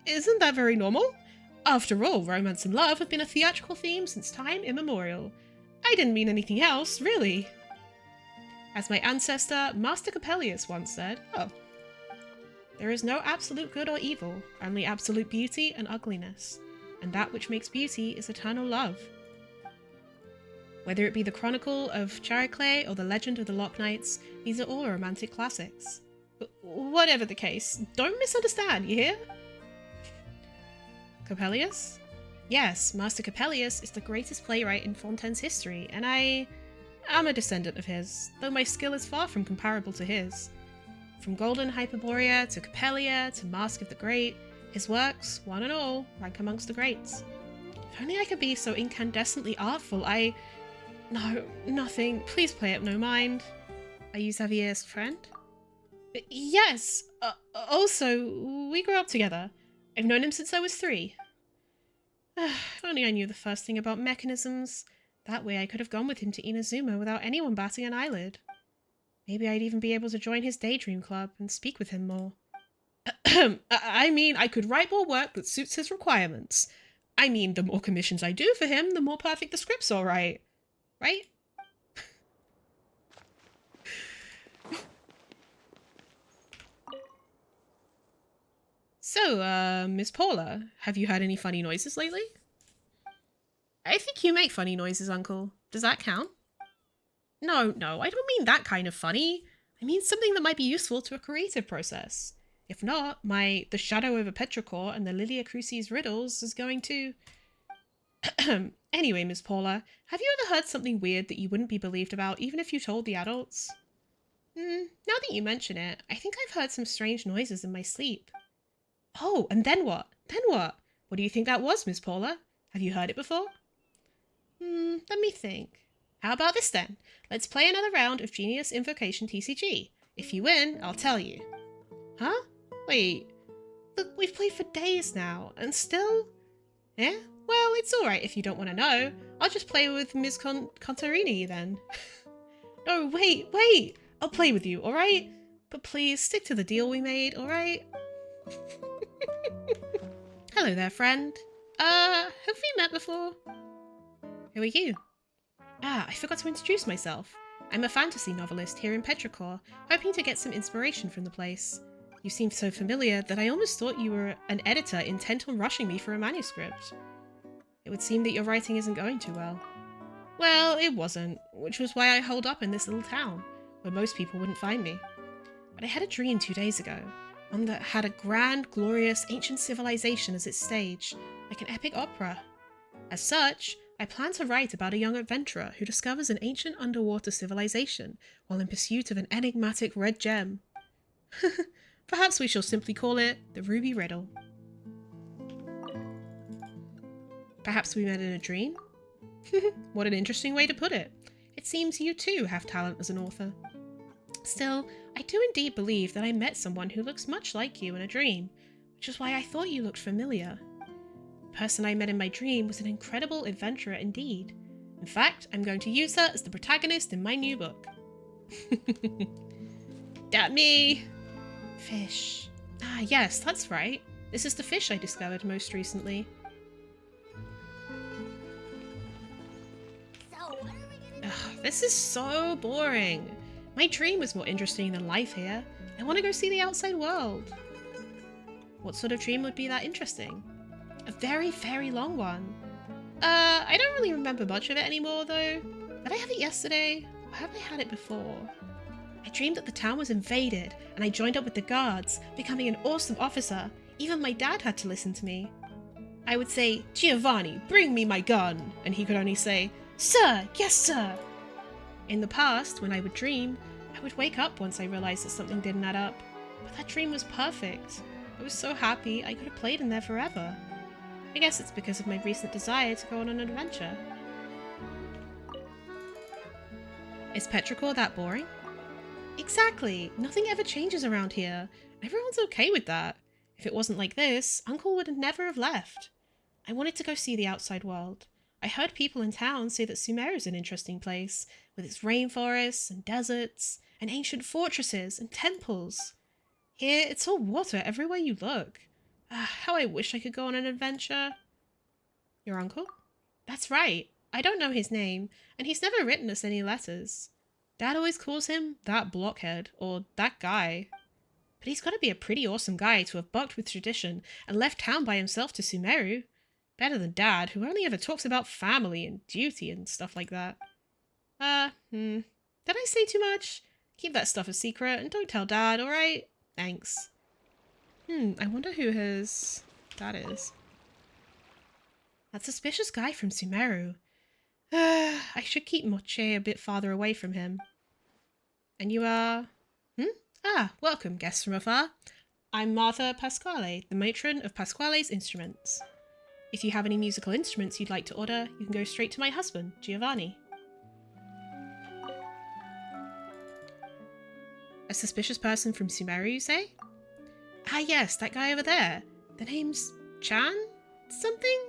S1: Isn't that very normal? After all, romance and love have been a theatrical theme since time immemorial. I didn't mean anything else, really. As my ancestor, Master Capellius, once said, there is no absolute good or evil, only absolute beauty and ugliness, and that which makes beauty is eternal love. Whether it be the Chronicle of Charicles or the Legend of the Locknights, these are all romantic classics. But whatever the case, don't misunderstand, you hear? Capellius? Yes, Master Capellius is the greatest playwright in Fontaine's history, and I am a descendant of his, though my skill is far from comparable to his. From Golden Hyperborea to Capellia to Mask of the Great, his works, one and all, rank amongst the greats. If only I could be so incandescently artful, No, nothing. Please play up no mind. Are you Xavier's friend? Yes. Also, we grew up together. I've known him since I was 3. If only I knew the first thing about mechanisms. That way I could have gone with him to Inazuma without anyone batting an eyelid. Maybe I'd even be able to join his daydream club and speak with him more. I mean, I could write more work that suits his requirements. I mean, the more commissions I do for him, the more perfect the script's all right. Right? So, Miss Paula, have you heard any funny noises lately? I think you make funny noises, Uncle. Does that count? No, I don't mean that kind of funny. I mean something that might be useful to a creative process. If not, the shadow over Petrichor and the Lilia Crucis riddles is going to... Anyway, Miss Paula, have you ever heard something weird that you wouldn't be believed about even if you told the adults? Now that you mention it, I think I've heard some strange noises in my sleep. Oh, and then what? What do you think that was, Miss Paula? Have you heard it before? Let me think. How about this then? Let's play another round of Genius Invocation TCG. If you win, I'll tell you. Huh? Wait. Look, we've played for days now, and still... Yeah? Well, it's alright if you don't want to know. I'll just play with Ms. Contarini then. No, wait! I'll play with you, alright? But please, stick to the deal we made, alright? Hello there, friend. Have we met before? Who are you? I forgot to introduce myself. I'm a fantasy novelist here in Petrichor, hoping to get some inspiration from the place. You seem so familiar that I almost thought you were an editor intent on rushing me for a manuscript. It would seem that your writing isn't going too well. Well, it wasn't, which was why I holed up in this little town, where most people wouldn't find me. But I had a dream 2 days ago, one that had a grand, glorious, ancient civilization as its stage, like an epic opera. As such, I plan to write about a young adventurer who discovers an ancient underwater civilization while in pursuit of an enigmatic red gem. Perhaps we shall simply call it the Ruby Riddle. Perhaps we met in a dream? What an interesting way to put it. It seems you too have talent as an author. Still, I do indeed believe that I met someone who looks much like you in a dream, which is why I thought you looked familiar. The person I met in my dream was an incredible adventurer indeed. In fact, I'm going to use her as the protagonist in my new book. That me! Fish. Ah, yes, that's right. This is the fish I discovered most recently. This is so boring. My dream was more interesting than life here. I want to go see the outside world. What sort of dream would be that interesting? A very, very long one. I don't really remember much of it anymore though. Did I have it yesterday? Or have I had it before? I dreamed that the town was invaded and I joined up with the guards, becoming an awesome officer. Even my dad had to listen to me. I would say, "Giovanni, bring me my gun," and he could only say, "Sir, yes sir." In the past, when I would dream, I would wake up once I realized that something didn't add up. But that dream was perfect. I was so happy I could have played in there forever. I guess it's because of my recent desire to go on an adventure. Is Petrichor that boring? Exactly. Nothing ever changes around here. Everyone's okay with that. If it wasn't like this, Uncle would never have left. I wanted to go see the outside world. I heard people in town say that Sumeru is an interesting place, with its rainforests and deserts, and ancient fortresses and temples. Here, it's all water everywhere you look. How I wish I could go on an adventure. Your uncle? That's right. I don't know his name, and he's never written us any letters. Dad always calls him that blockhead, or that guy. But he's got to be a pretty awesome guy to have bucked with tradition and left town by himself to Sumeru. Better than Dad, who only ever talks about family and duty and stuff like that. Did I say too much? Keep that stuff a secret and don't tell Dad, alright? Thanks. I wonder who his dad is. That suspicious guy from Sumeru. I should keep Moche a bit farther away from him. And you are... welcome, guests from afar. I'm Martha Pasquale, the matron of Pasquale's Instruments. If you have any musical instruments you'd like to order, you can go straight to my husband, Giovanni. A suspicious person from Sumeru, you say? Ah yes, that guy over there. The name's Chan? Something?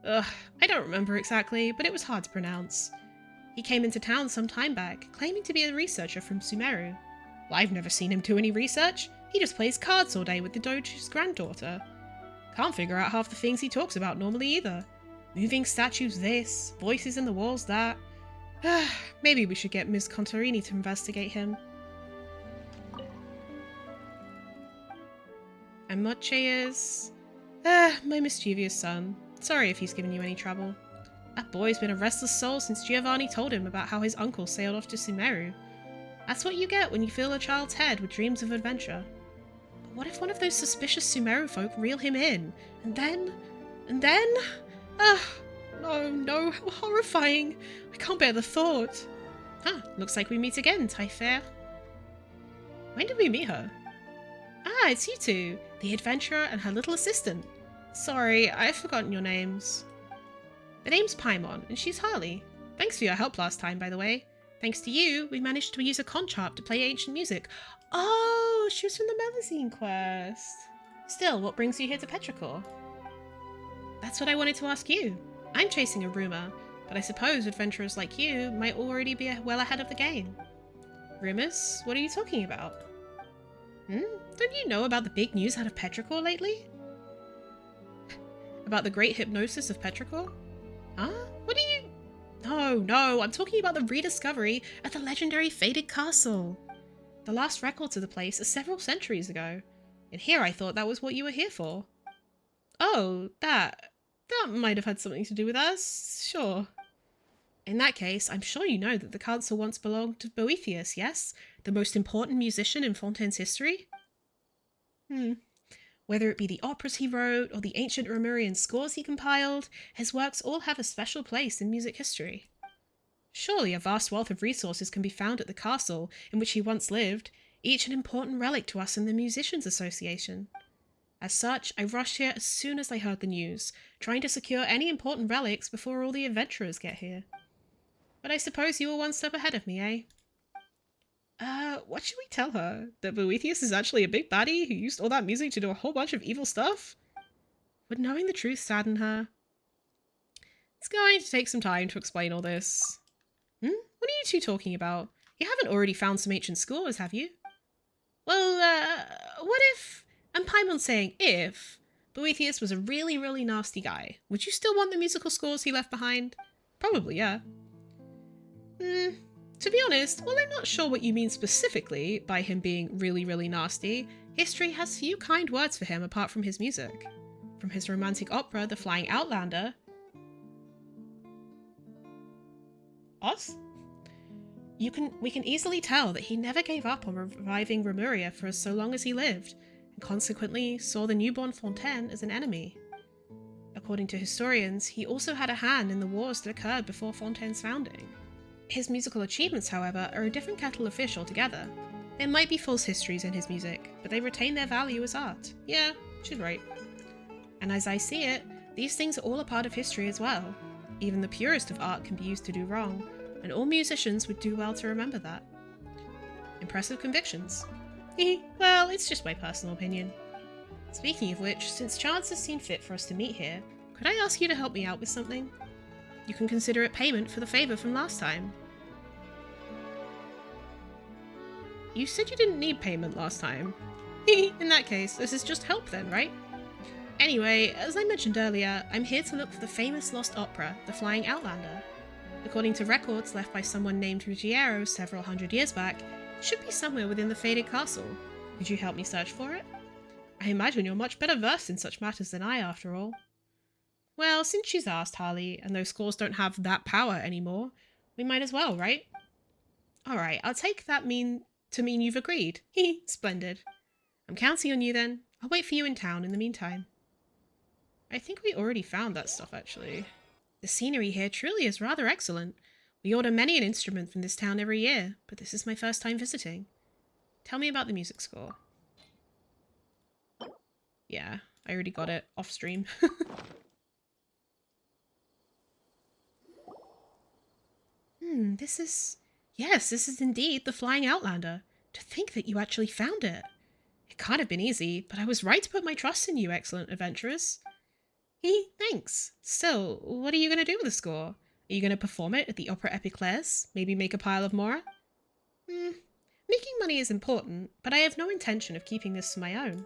S1: Ugh, I don't remember exactly, but it was hard to pronounce. He came into town some time back, claiming to be a researcher from Sumeru. Well, I've never seen him do any research. He just plays cards all day with the Doge's granddaughter. Can't figure out half the things he talks about normally either. Moving statues this, voices in the walls that. Maybe we should get Ms. Contarini to investigate him. And Moche is... my mischievous son. Sorry if he's given you any trouble. That boy's been a restless soul since Giovanni told him about how his uncle sailed off to Sumeru. That's what you get when you fill a child's head with dreams of adventure. But what if one of those suspicious Sumeru folk reel him in? And then... No, how horrifying. I can't bear the thought. Looks like we meet again, Taillefer. When did we meet her? It's you two, the adventurer and her little assistant. Sorry, I've forgotten your names. The name's Paimon, and she's Harley. Thanks for your help last time, by the way. Thanks to you, we managed to use a conch harp to play ancient music. Oh, she was from the Melusine quest. Still, what brings you here to Petrichor? That's what I wanted to ask you. I'm chasing a rumour, but I suppose adventurers like you might already be well ahead of the game. Remus, what are you talking about? Don't you know about the big news out of Petrichor lately? About the great hypnosis of Petrichor? Huh? What do you... No, I'm talking about the rediscovery at the legendary Faded Castle. The last records of the place are several centuries ago. And here I thought that was what you were here for. Oh, that might have had something to do with us, sure. In that case, I'm sure you know that the castle once belonged to Boethius, yes? The most important musician in Fontaine's history? Whether it be the operas he wrote or the ancient Remurian scores he compiled, his works all have a special place in music history. Surely a vast wealth of resources can be found at the castle in which he once lived, each an important relic to us in the Musicians' Association. As such, I rushed here as soon as I heard the news, trying to secure any important relics before all the adventurers get here. But I suppose you were one step ahead of me, eh? What should we tell her? That Boethius is actually a big baddie who used all that music to do a whole bunch of evil stuff? Would knowing the truth sadden her? It's going to take some time to explain all this. What are you two talking about? You haven't already found some ancient scores, have you? Well, what if... And Paimon's saying if Boethius was a really, really nasty guy. Would you still want the musical scores he left behind? Probably, yeah. To be honest, while I'm not sure what you mean specifically by him being really, really nasty, history has few kind words for him apart from his music. From his romantic opera, The Flying Outlander... Us? We can easily tell that he never gave up on reviving Remuria for so long as he lived, and consequently saw the newborn Fontaine as an enemy. According to historians, he also had a hand in the wars that occurred before Fontaine's founding. His musical achievements, however, are a different kettle of fish altogether. There might be false histories in his music, but they retain their value as art. Yeah, she's right. And as I see it, these things are all a part of history as well. Even the purest of art can be used to do wrong, and all musicians would do well to remember that. Impressive convictions. Well, it's just my personal opinion. Speaking of which, since chance has seen fit for us to meet here, could I ask you to help me out with something? You can consider it payment for the favour from last time. You said you didn't need payment last time. In that case, this is just help then, right? Anyway, as I mentioned earlier, I'm here to look for the famous lost opera, The Flying Outlander. According to records left by someone named Ruggiero several hundred years back, it should be somewhere within the Faded Castle. Could you help me search for it? I imagine you're much better versed in such matters than I, after all. Well, since she's asked, Harley, and those scores don't have that power anymore, we might as well, right? Alright, I'll take that to mean you've agreed. Splendid. I'm counting on you then. I'll wait for you in town in the meantime. I think we already found that stuff, actually. The scenery here truly is rather excellent. We order many an instrument from this town every year, but this is my first time visiting. Tell me about the music score. Yeah, I already got it off stream. Yes, this is indeed The Flying Outlander. To think that you actually found it. It can't have been easy, but I was right to put my trust in you, excellent adventurers. Thanks. Still, what are you going to do with the score? Are you going to perform it at the Opera Epiclairs? Maybe make a pile of more? Making money is important, but I have no intention of keeping this to my own.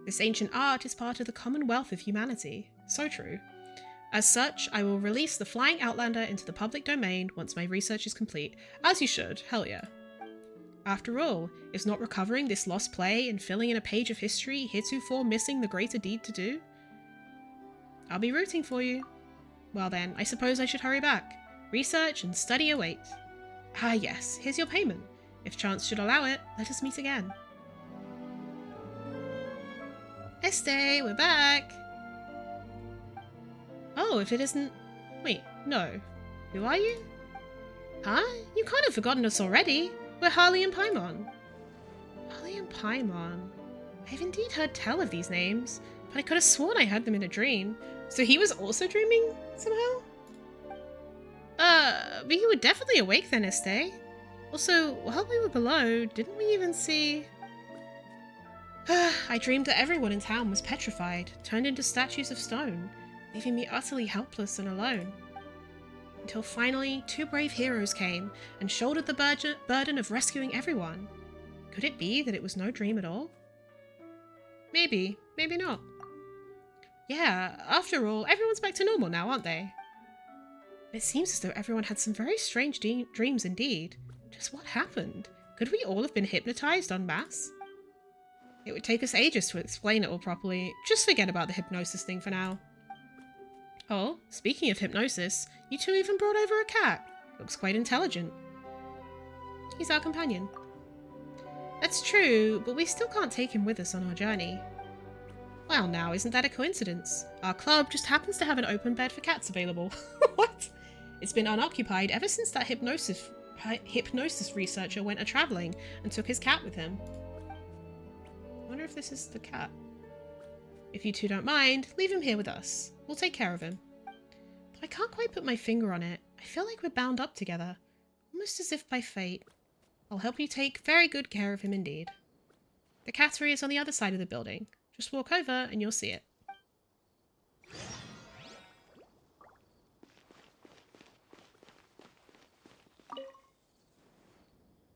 S1: This ancient art is part of the commonwealth of humanity. So true. As such, I will release the Flying Outlander into the public domain once my research is complete. As you should, hell yeah. After all, is not recovering this lost play and filling in a page of history heretofore missing the greater deed to do? I'll be rooting for you. Well then, I suppose I should hurry back. Research and study await. Ah yes, here's your payment. If chance should allow it, let us meet again. Este, we're back! Oh, if it isn't... Wait, no. Who are you? Huh? You kind of forgotten us already. We're Harley and Paimon. Harley and Paimon. I've indeed heard tell of these names, but I could have sworn I heard them in a dream. So he was also dreaming, somehow? But you were definitely awake then, Este. Also, while we were below, didn't we even see... I dreamed that everyone in town was petrified, turned into statues of stone, leaving me utterly helpless and alone. Until finally, two brave heroes came and shouldered the burden of rescuing everyone. Could it be that it was no dream at all? Maybe, maybe not. Yeah, after all, everyone's back to normal now, aren't they? It seems as though everyone had some very strange dreams indeed. Just what happened? Could we all have been hypnotized en masse? It would take us ages to explain it all properly. Just forget about the hypnosis thing for now. Oh, speaking of hypnosis, you two even brought over a cat. Looks quite intelligent. He's our companion. That's true, but we still can't take him with us on our journey. Well now, isn't that a coincidence? Our club just happens to have an open bed for cats available. What? It's been unoccupied ever since that hypnosis researcher went a-travelling and took his cat with him. I wonder if this is the cat. If you two don't mind, leave him here with us. We'll take care of him. But I can't quite put my finger on it. I feel like we're bound up together. Almost as if by fate. I'll help you take very good care of him indeed. The cattery is on the other side of the building. Just walk over and you'll see it.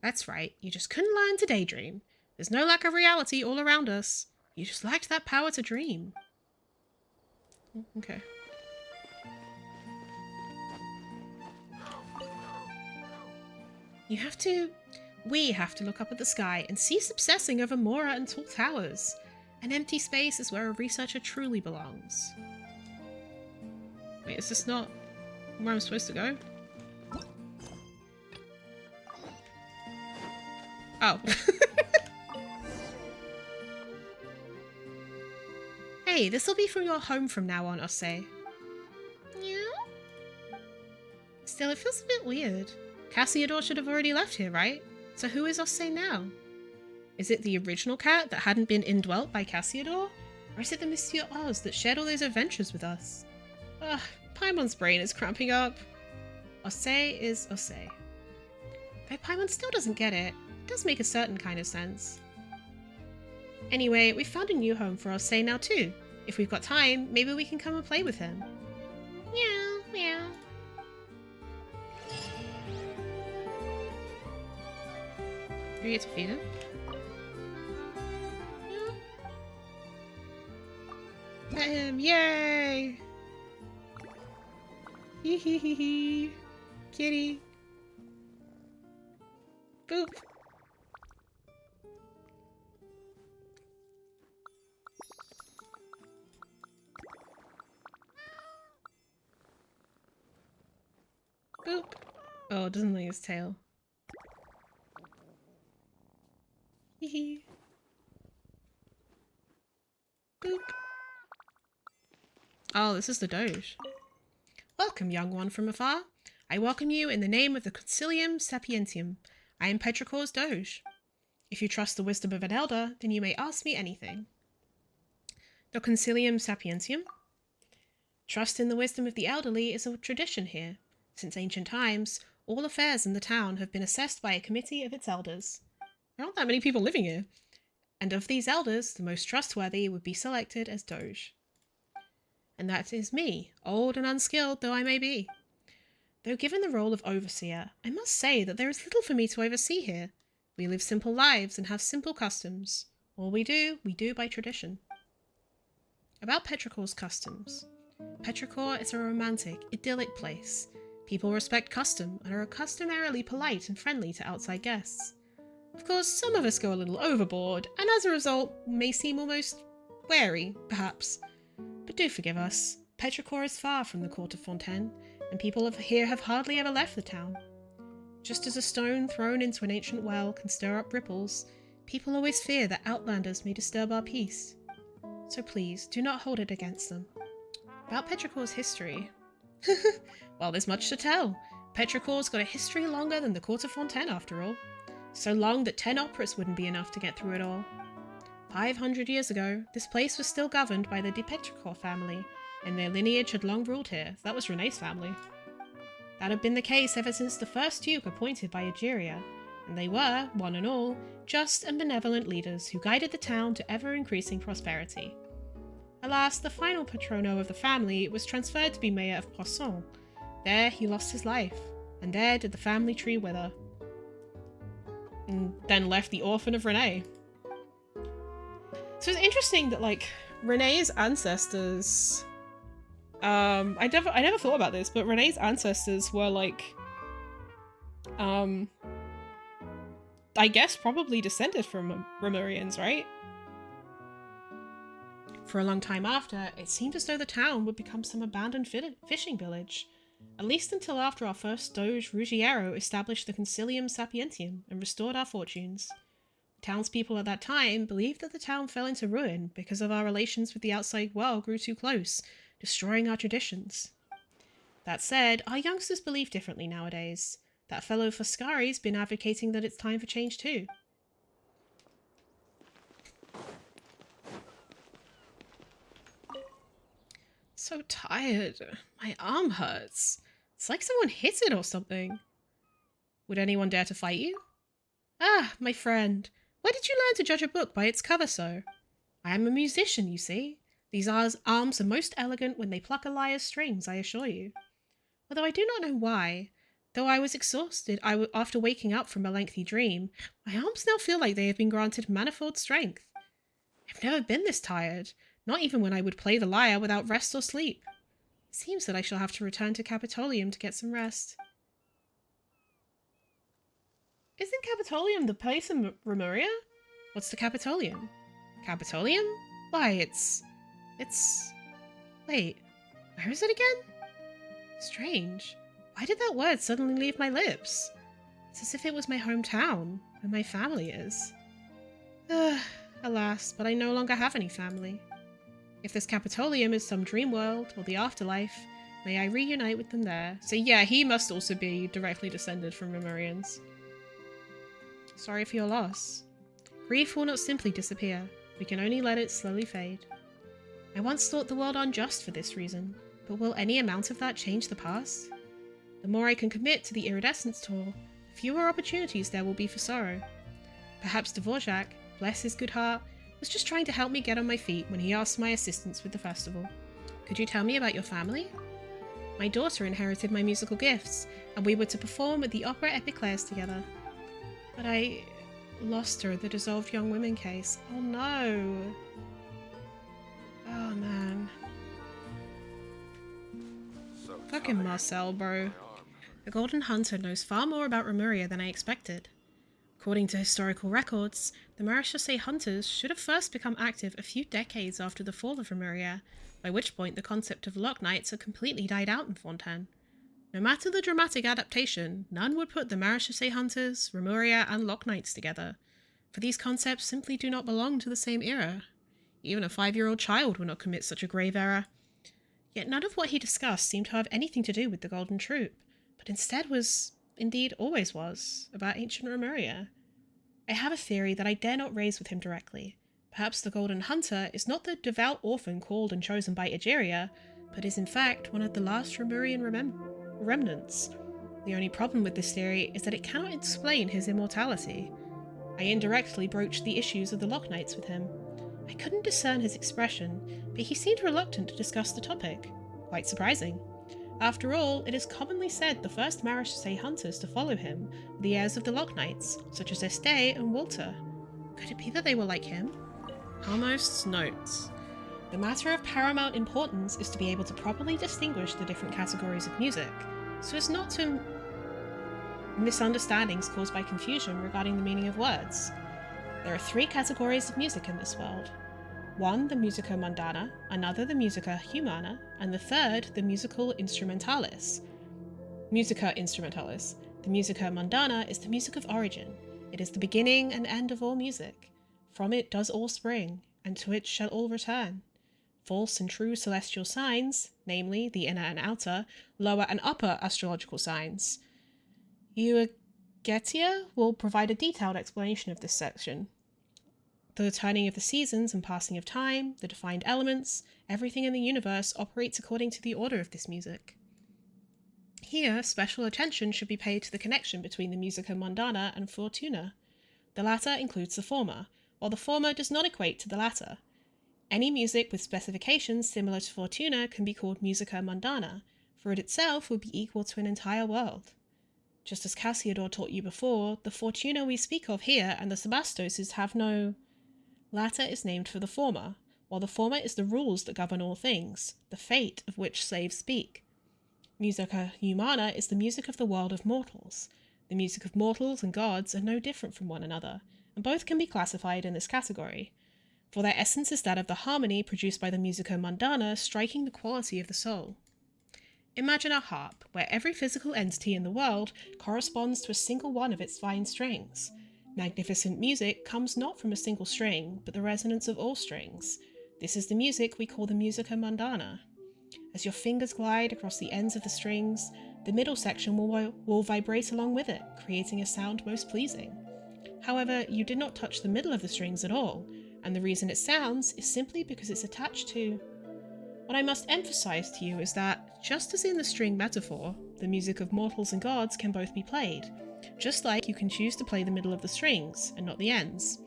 S1: That's right, you just couldn't learn to daydream. There's no lack of reality all around us. You just lacked that power to dream. Okay. We have to look up at the sky and cease obsessing over Mora and tall towers. An empty space is where a researcher truly belongs. Wait, is this not where I'm supposed to go? Oh. Hey, this'll be from your home from now on, Ose. Yeah? Still, it feels a bit weird. Cassiodor should have already left here, right? So who is Ose now? Is it the original cat that hadn't been indwelt by Cassiodor? Or is it the Monsieur Oz that shared all those adventures with us? Ugh, Paimon's brain is cramping up. Ose is Ose. Though Paimon still doesn't get it, it does make a certain kind of sense. Anyway, we've found a new home for Ose now too. If we've got time, maybe we can come and play with him. Meow, meow. Do we get to feed him? Yeah. Pet him, yay! Hee hee hee hee. Kitty. Boop. Boop. Oh, it doesn't like his tail. Hee hee. Boop. Oh, this is the Doge. Welcome, young one from afar. I welcome you in the name of the Concilium Sapientium. I am Petrichor's Doge. If you trust the wisdom of an elder, then you may ask me anything. The Concilium Sapientium? Trust in the wisdom of the elderly is a tradition here. Since ancient times, all affairs in the town have been assessed by a committee of its elders. There aren't that many people living here. And of these elders, the most trustworthy would be selected as Doge. And that is me, old and unskilled though I may be. Though given the role of overseer, I must say that there is little for me to oversee here. We live simple lives and have simple customs. All we do by tradition. About Petrichor's customs. Petrichor is a romantic, idyllic place. People respect custom and are customarily polite and friendly to outside guests. Of course, some of us go a little overboard, and as a result, may seem almost wary, perhaps. But do forgive us. Petrichor is far from the court of Fontaine, and people here have hardly ever left the town. Just as a stone thrown into an ancient well can stir up ripples, people always fear that outlanders may disturb our peace. So please, do not hold it against them. About Petrichor's history. Well, there's much to tell. Petrichor's got a history longer than the court of Fontaine, after all. So long that 10 operas wouldn't be enough to get through it all. 500 years ago, this place was still governed by the de Petrichor family, and their lineage had long ruled here. That was Renee's family. That had been the case ever since the first duke appointed by Egeria, and they were, one and all, just and benevolent leaders who guided the town to ever-increasing prosperity. Alas, the final patrono of the family was transferred to be mayor of Poisson. There he lost his life, and there did the family tree wither. And then left the orphan of Renee. So it's interesting that, like, Renee's ancestors... I never thought about this, but Renee's ancestors were, like... I guess probably descended from Remurians, right? For a long time after, it seemed as though the town would become some abandoned fishing village. At least until after our first Doge Ruggiero established the Concilium Sapientium and restored our fortunes. Townspeople at that time believed that the town fell into ruin because of our relations with the outside world grew too close, destroying our traditions. That said, our youngsters believe differently nowadays. That fellow Foscari's been advocating that it's time for change too. So tired. My arm hurts. It's like someone hit it or something. Would anyone dare to fight you? Ah, my friend. Where did you learn to judge a book by its cover so? I am a musician, you see. These arms are most elegant when they pluck a lyre's strings, I assure you. Although I do not know why, though I was exhausted after waking up from a lengthy dream, my arms now feel like they have been granted manifold strength. I've never been this tired, not even when I would play the lyre without rest or sleep. It seems that I shall have to return to Capitolium to get some rest. Isn't Capitolium the place in Remuria? What's the Capitolium? Capitolium? Why, it's... Wait, where is it again? Strange. Why did that word suddenly leave my lips? It's as if it was my hometown, where my family is. Alas, but I no longer have any family. If this Capitolium is some dream world, or the afterlife, may I reunite with them there. So yeah, he must also be directly descended from Remurians. Sorry for your loss. Grief will not simply disappear. We can only let it slowly fade. I once thought the world unjust for this reason, but will any amount of that change the past? The more I can commit to the iridescence tour, the fewer opportunities there will be for sorrow. Perhaps Dvorak, bless his good heart, was just trying to help me get on my feet when he asked my assistance with the festival. Could you tell me about your family? My daughter inherited my musical gifts, and we were to perform at the Opera Epiclairs together. But I lost her at the dissolved young women case. Oh no. Oh man. Fucking Marcel, bro. The Golden Hunter knows far more about Remuria than I expected. According to historical records, the Marechaussee Hunters should have first become active a few decades after the fall of Remuria, by which point the concept of Lock Knights had completely died out in Fontaine. No matter the dramatic adaptation, none would put the Marechaussee Hunters, Remuria, and Lock Knights together, for these concepts simply do not belong to the same era. Even a 5-year-old child would not commit such a grave error. Yet none of what he discussed seemed to have anything to do with the Golden Troop, but instead was, indeed always was, about ancient Remuria. I have a theory that I dare not raise with him directly. Perhaps the Golden Hunter is not the devout orphan called and chosen by Egeria, but is in fact one of the last Remurian remnants. The only problem with this theory is that it cannot explain his immortality. I indirectly broached the issues of the Lock Knights with him. I couldn't discern his expression, but he seemed reluctant to discuss the topic. Quite surprising. After all, it is commonly said the first Marishase hunters to follow him were the heirs of the Lock Knights, such as Estee and Walter. Could it be that they were like him? Harmost's notes. The matter of paramount importance is to be able to properly distinguish the different categories of music, so as not to misunderstandings caused by confusion regarding the meaning of words. There are 3 categories of music in this world. One, the musica mundana, another, the musica humana, and the third, the musical instrumentalis. Musica instrumentalis. The musica mundana is the music of origin. It is the beginning and end of all music. From it does all spring, and to it shall all return. False and true celestial signs, namely the inner and outer, lower and upper astrological signs. Eugetia will provide a detailed explanation of this section. The turning of the seasons and passing of time, the defined elements, everything in the universe operates according to the order of this music. Here, special attention should be paid to the connection between the musica mundana and fortuna. The latter includes the former, while the former does not equate to the latter. Any music with specifications similar to fortuna can be called musica mundana, for it itself would be equal to an entire world. Just as Cassiodor taught you before, the fortuna we speak of here and the sebastoses have no... Latter is named for the former, while the former is the rules that govern all things, the fate of which slaves speak. Musica humana is the music of the world of mortals. The music of mortals and gods are no different from one another, and both can be classified in this category, for their essence is that of the harmony produced by the musica mundana striking the quality of the soul. Imagine a harp, where every physical entity in the world corresponds to a single one of its fine strings. Magnificent music comes not from a single string, but the resonance of all strings. This is the music we call the musica mundana. As your fingers glide across the ends of the strings, the middle section will vibrate along with it, creating a sound most pleasing. However, you did not touch the middle of the strings at all, and the reason it sounds is simply because it's attached to... What I must emphasize to you is that, just as in the string metaphor, the music of mortals and gods can both be played, just like you can choose to play the middle of the strings, and not the ends.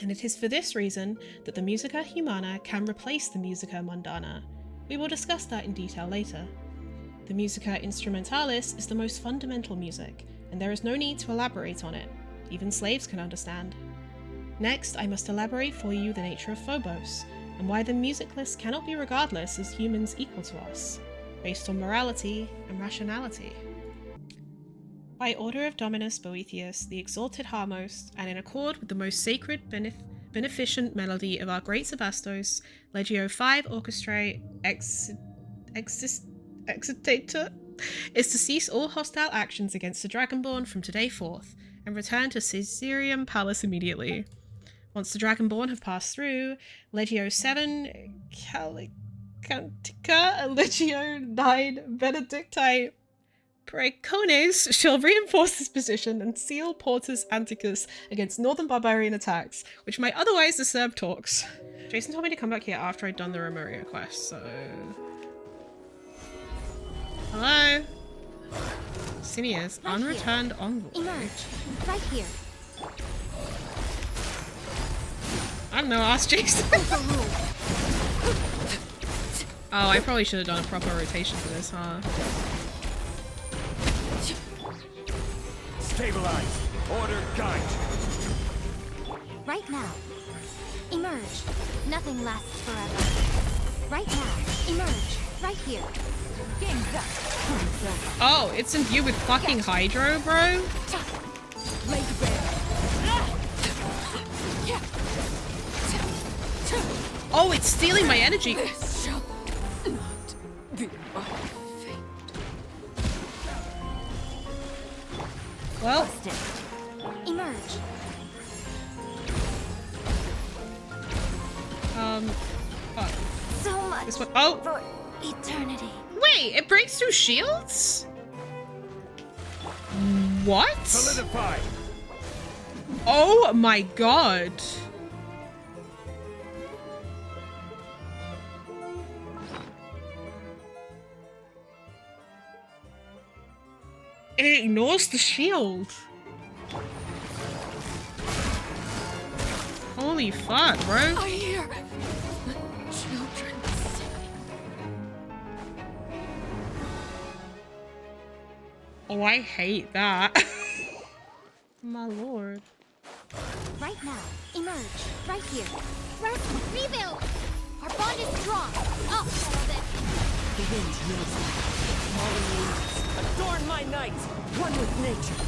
S1: And it is for this reason that the musica humana can replace the musica mundana. We will discuss that in detail later. The musica instrumentalis is the most fundamental music, and there is no need to elaborate on it. Even slaves can understand. Next, I must elaborate for you the nature of phobos, and why the musicless cannot be regardless as humans equal to us, based on morality and rationality. By order of Dominus Boethius, the exalted Harmost, and in accord with the most sacred beneficent melody of our great Sebastos, Legio 5 Orchestrae Excitator, is to cease all hostile actions against the Dragonborn from today forth, and return to Caesarium Palace immediately. Once the Dragonborn have passed through, Legio 7 Calicantica and Legio 9 Benedicti Praecones shall reinforce this position and seal Portus Anticus against northern barbarian attacks, which might otherwise disturb talks. Jason told me to come back here after I'd done the Remuria quest, so... Hello? Sinia's
S4: Right
S1: unreturned envoy.
S4: Emerge. Right here.
S1: I don't know, ask Jason.
S4: Overruled.
S1: Oh, I probably should have done a proper rotation for this, huh?
S2: Stabilize. Order guide.
S4: Right now. Emerge. Nothing lasts forever. Right now. Emerge. Right here.
S3: Game's up.
S1: Oh, it's imbued with fucking Hydro, bro?
S3: Lay bare.
S1: Oh, it's stealing my energy.
S3: This shall not be our fate.
S1: Well,
S3: Busted.
S4: Emerge.
S1: fuck.
S4: So much
S1: This one. Oh,
S4: for eternity.
S1: wait, it breaks through shields? What?
S2: Solidify.
S1: Oh my god. It ignores the shield. Holy fuck, bro.
S3: I hear children singing.
S1: Oh, I hate that. My lord.
S4: Right now. Emerge. Right here. Rest. Rebuild. Our bond is strong. I'll settle this.
S3: The wind knows me. Fallen angels, adorn my night, one with nature.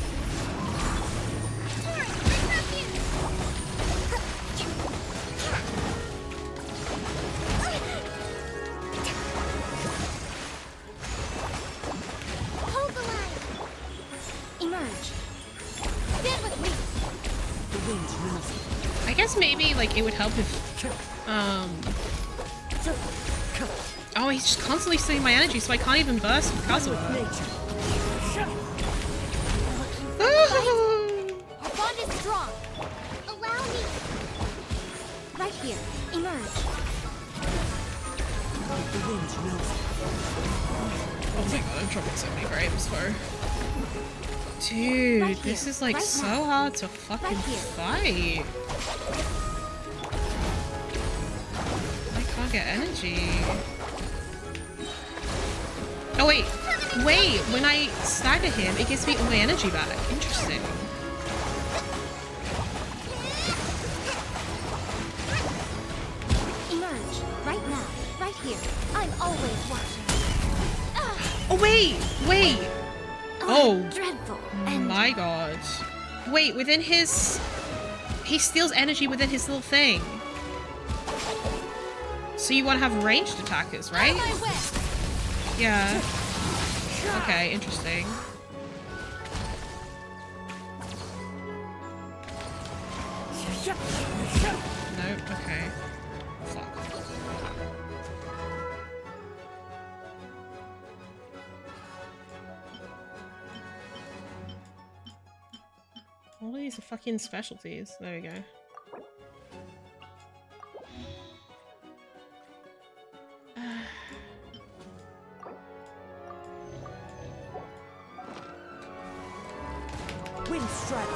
S4: Taurus, interrupt you. Hold the line. Emerge. Stand with me.
S3: The wind knows me.
S1: I guess maybe like it would help if oh, he's just constantly stealing my energy, so I can't even burst because of it.
S3: Nature.
S4: Our bond is strong. Allow me. Right here. Emerge.
S3: The wind knows me.
S1: Oh my god, I'm dropping so many frames for. Dude,
S4: Right
S1: this
S4: here,
S1: is like
S4: right
S1: so
S4: now.
S1: hard to fucking
S4: Right here.
S1: fight. I can't get energy. Oh wait, when I stagger him, it gives me all my energy back. Interesting.
S4: Emerge. Right now. Right here. I'm always watching.
S1: Oh wait. Oh
S4: Dreadful. And
S1: my god. Wait, within his... He steals energy within his little thing. So you want to have ranged attackers, right?
S4: my way.
S1: Yeah. Okay, interesting. Nope, okay. Fuck. All these are fucking specialties. There we go.
S3: Wind strike.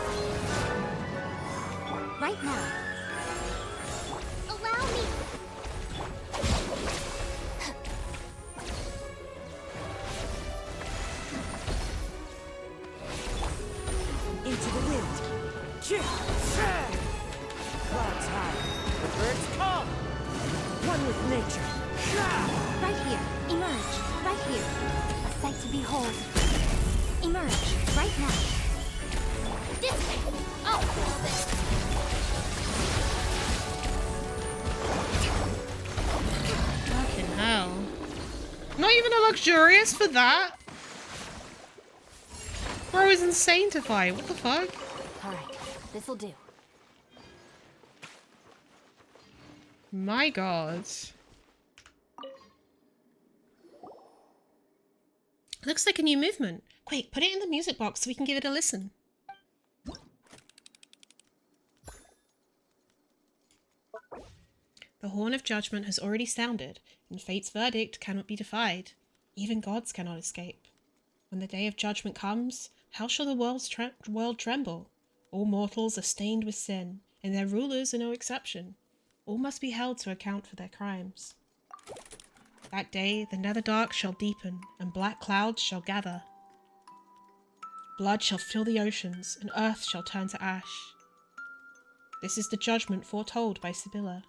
S4: Right now. Allow me.
S3: Into the wind. Clouds high. The birds come. One with nature.
S4: Right here. Emerge. Right here. A sight to behold. Emerge. Right now. This way. I'll hold it.
S1: Fucking hell. Not even a luxurious for that? Bro is insane to fight. What the fuck?
S4: Alright. This'll do.
S1: My god. Looks like a new movement. Quick, put it in the music box so we can give it a listen. The horn of judgment has already sounded, and fate's verdict cannot be defied. Even gods cannot escape. When the day of judgment comes, how shall the world tremble? All mortals are stained with sin, and their rulers are no exception. All must be held to account for their crimes. That day the nether dark shall deepen, and black clouds shall gather. Blood shall fill the oceans, and earth shall turn to ash. This is the judgment foretold by Sibylla.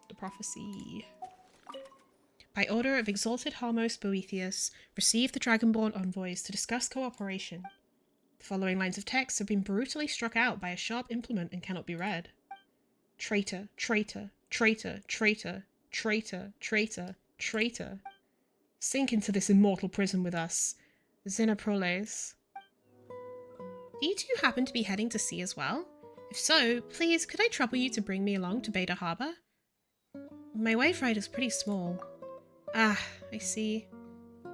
S1: The prophecy. By order of exalted Harmos Boethius, receive the Dragonborn envoys to discuss cooperation. The following lines of text have been brutally struck out by a sharp implement and cannot be read. Traitor, traitor, traitor, traitor, traitor, traitor, traitor. Sink into this immortal prison with us. Xenoproles. Do you two happen to be heading to sea as well? If so, please, could I trouble you to bring me along to Beta Harbor? My wave ride is pretty small. Ah, I see.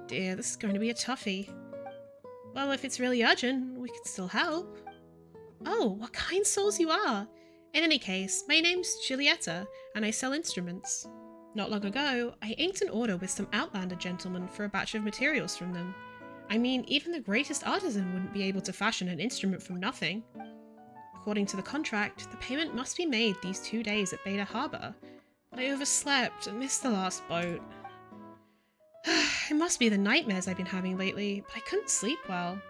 S1: Dear, this is going to be a toughie. Well, if it's really urgent, we could still help. Oh, what kind souls you are! In any case, my name's Giulietta, and I sell instruments. Not long ago, I inked an order with some Outlander gentlemen for a batch of materials from them. I mean, even the greatest artisan wouldn't be able to fashion an instrument from nothing. According to the contract, the payment must be made these 2 days at Beta Harbor, but I overslept and missed the last boat. It must be the nightmares I've been having lately, but I couldn't sleep well.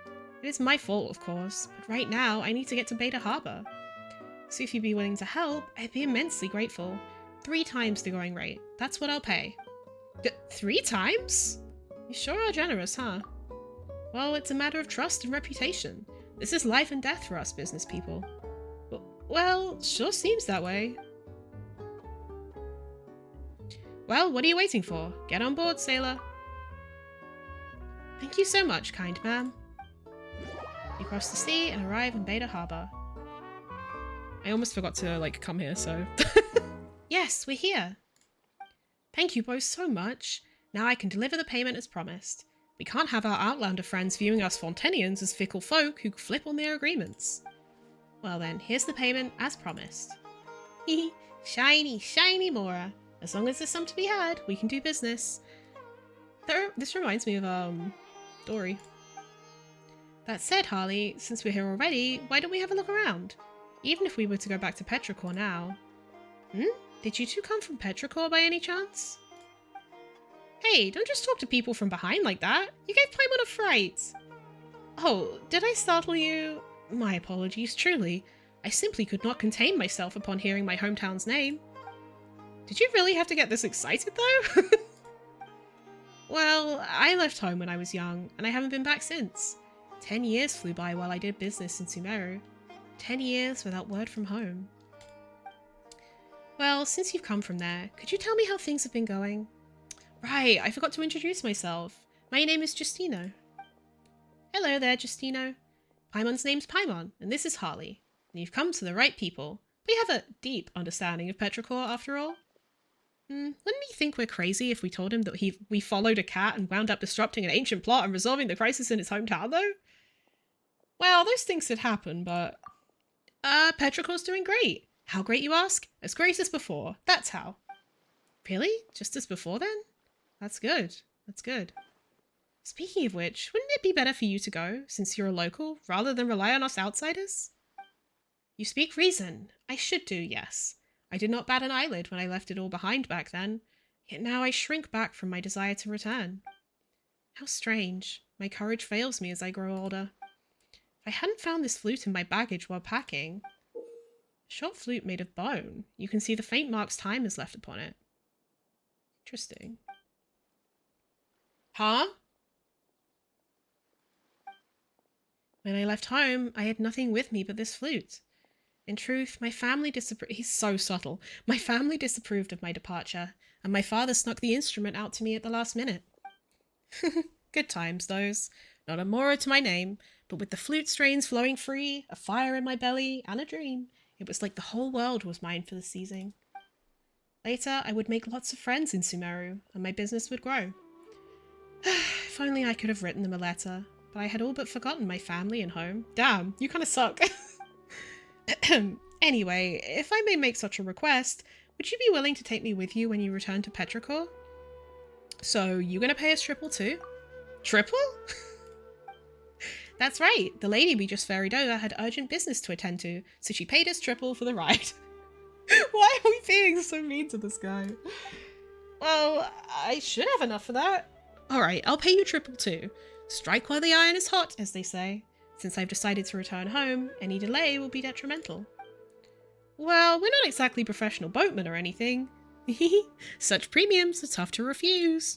S1: It is my fault, of course, but right now I need to get to Beta Harbor. So if you'd be willing to help, I'd be immensely grateful. 3 times the going rate. That's what I'll pay. 3 times? You sure are generous, huh? Well, it's a matter of trust and reputation. This is life and death for us business people. Well, sure seems that way. Well, what are you waiting for? Get on board, sailor. Thank you so much, kind ma'am. You cross the sea and arrive in Beta Harbor. I almost forgot to, come here, so... Yes, we're here. Thank you both so much. Now I can deliver the payment as promised. We can't have our Outlander friends viewing us Fontenians as fickle folk who flip on their agreements. Well then, here's the payment as promised. Hehe, shiny, shiny Mora. As long as there's some to be had, we can do business. This reminds me of, Dory. That said, Harley, since we're here already, why don't we have a look around? Even if we were to go back to Petrichor now. Did you two come from Petrichor by any chance? Hey, don't just talk to people from behind like that. You gave Paimon a fright. Oh, did I startle you? My apologies, truly. I simply could not contain myself upon hearing my hometown's name. Did you really have to get this excited, though? Well, I left home when I was young, and I haven't been back since. 10 years flew by while I did business in Sumeru. 10 years without word from home. Well, since you've come from there, could you tell me how things have been going? Right, I forgot to introduce myself. My name is Justino. Hello there, Justino. Paimon's name's Paimon, and this is Harley. And you've come to the right people. We have a deep understanding of Petrichor, after all. Wouldn't he think we're crazy if we told him that we followed a cat and wound up disrupting an ancient plot and resolving the crisis in his hometown, though? Well, those things did happen, but... Petrichor's doing great. How great, you ask? As great as before. That's how. Really? Just as before, then? That's good. That's good. Speaking of which, wouldn't it be better for you to go, since you're a local, rather than rely on us outsiders? You speak reason. I should do, yes. I did not bat an eyelid when I left it all behind back then, yet now I shrink back from my desire to return. How strange. My courage fails me as I grow older. If I hadn't found this flute in my baggage while packing... A short flute made of bone. You can see the faint marks time has left upon it. Interesting. Huh? When I left home, I had nothing with me but this flute. In truth, my family disapproved— he's so subtle. My family disapproved of my departure, and my father snuck the instrument out to me at the last minute. Good times, those. Not a Mora to my name, but with the flute strains flowing free, a fire in my belly, and a dream, it was like the whole world was mine for the seizing. Later, I would make lots of friends in Sumeru, and my business would grow. If only I could have written them a letter, but I had all but forgotten my family and home. Damn, you kind of suck. Anyway, if I may make such a request, would you be willing to take me with you when you return to Petrichor? So, you gonna pay us triple too? Triple? That's right, the lady we just ferried over had urgent business to attend to, so she paid us triple for the ride. Why are we being so mean to this guy? Well, I should have enough for that. Alright, I'll pay you triple too. Strike while the iron is hot, as they say. Since I've decided to return home, any delay will be detrimental. Well, we're not exactly professional boatmen or anything. Such premiums are tough to refuse.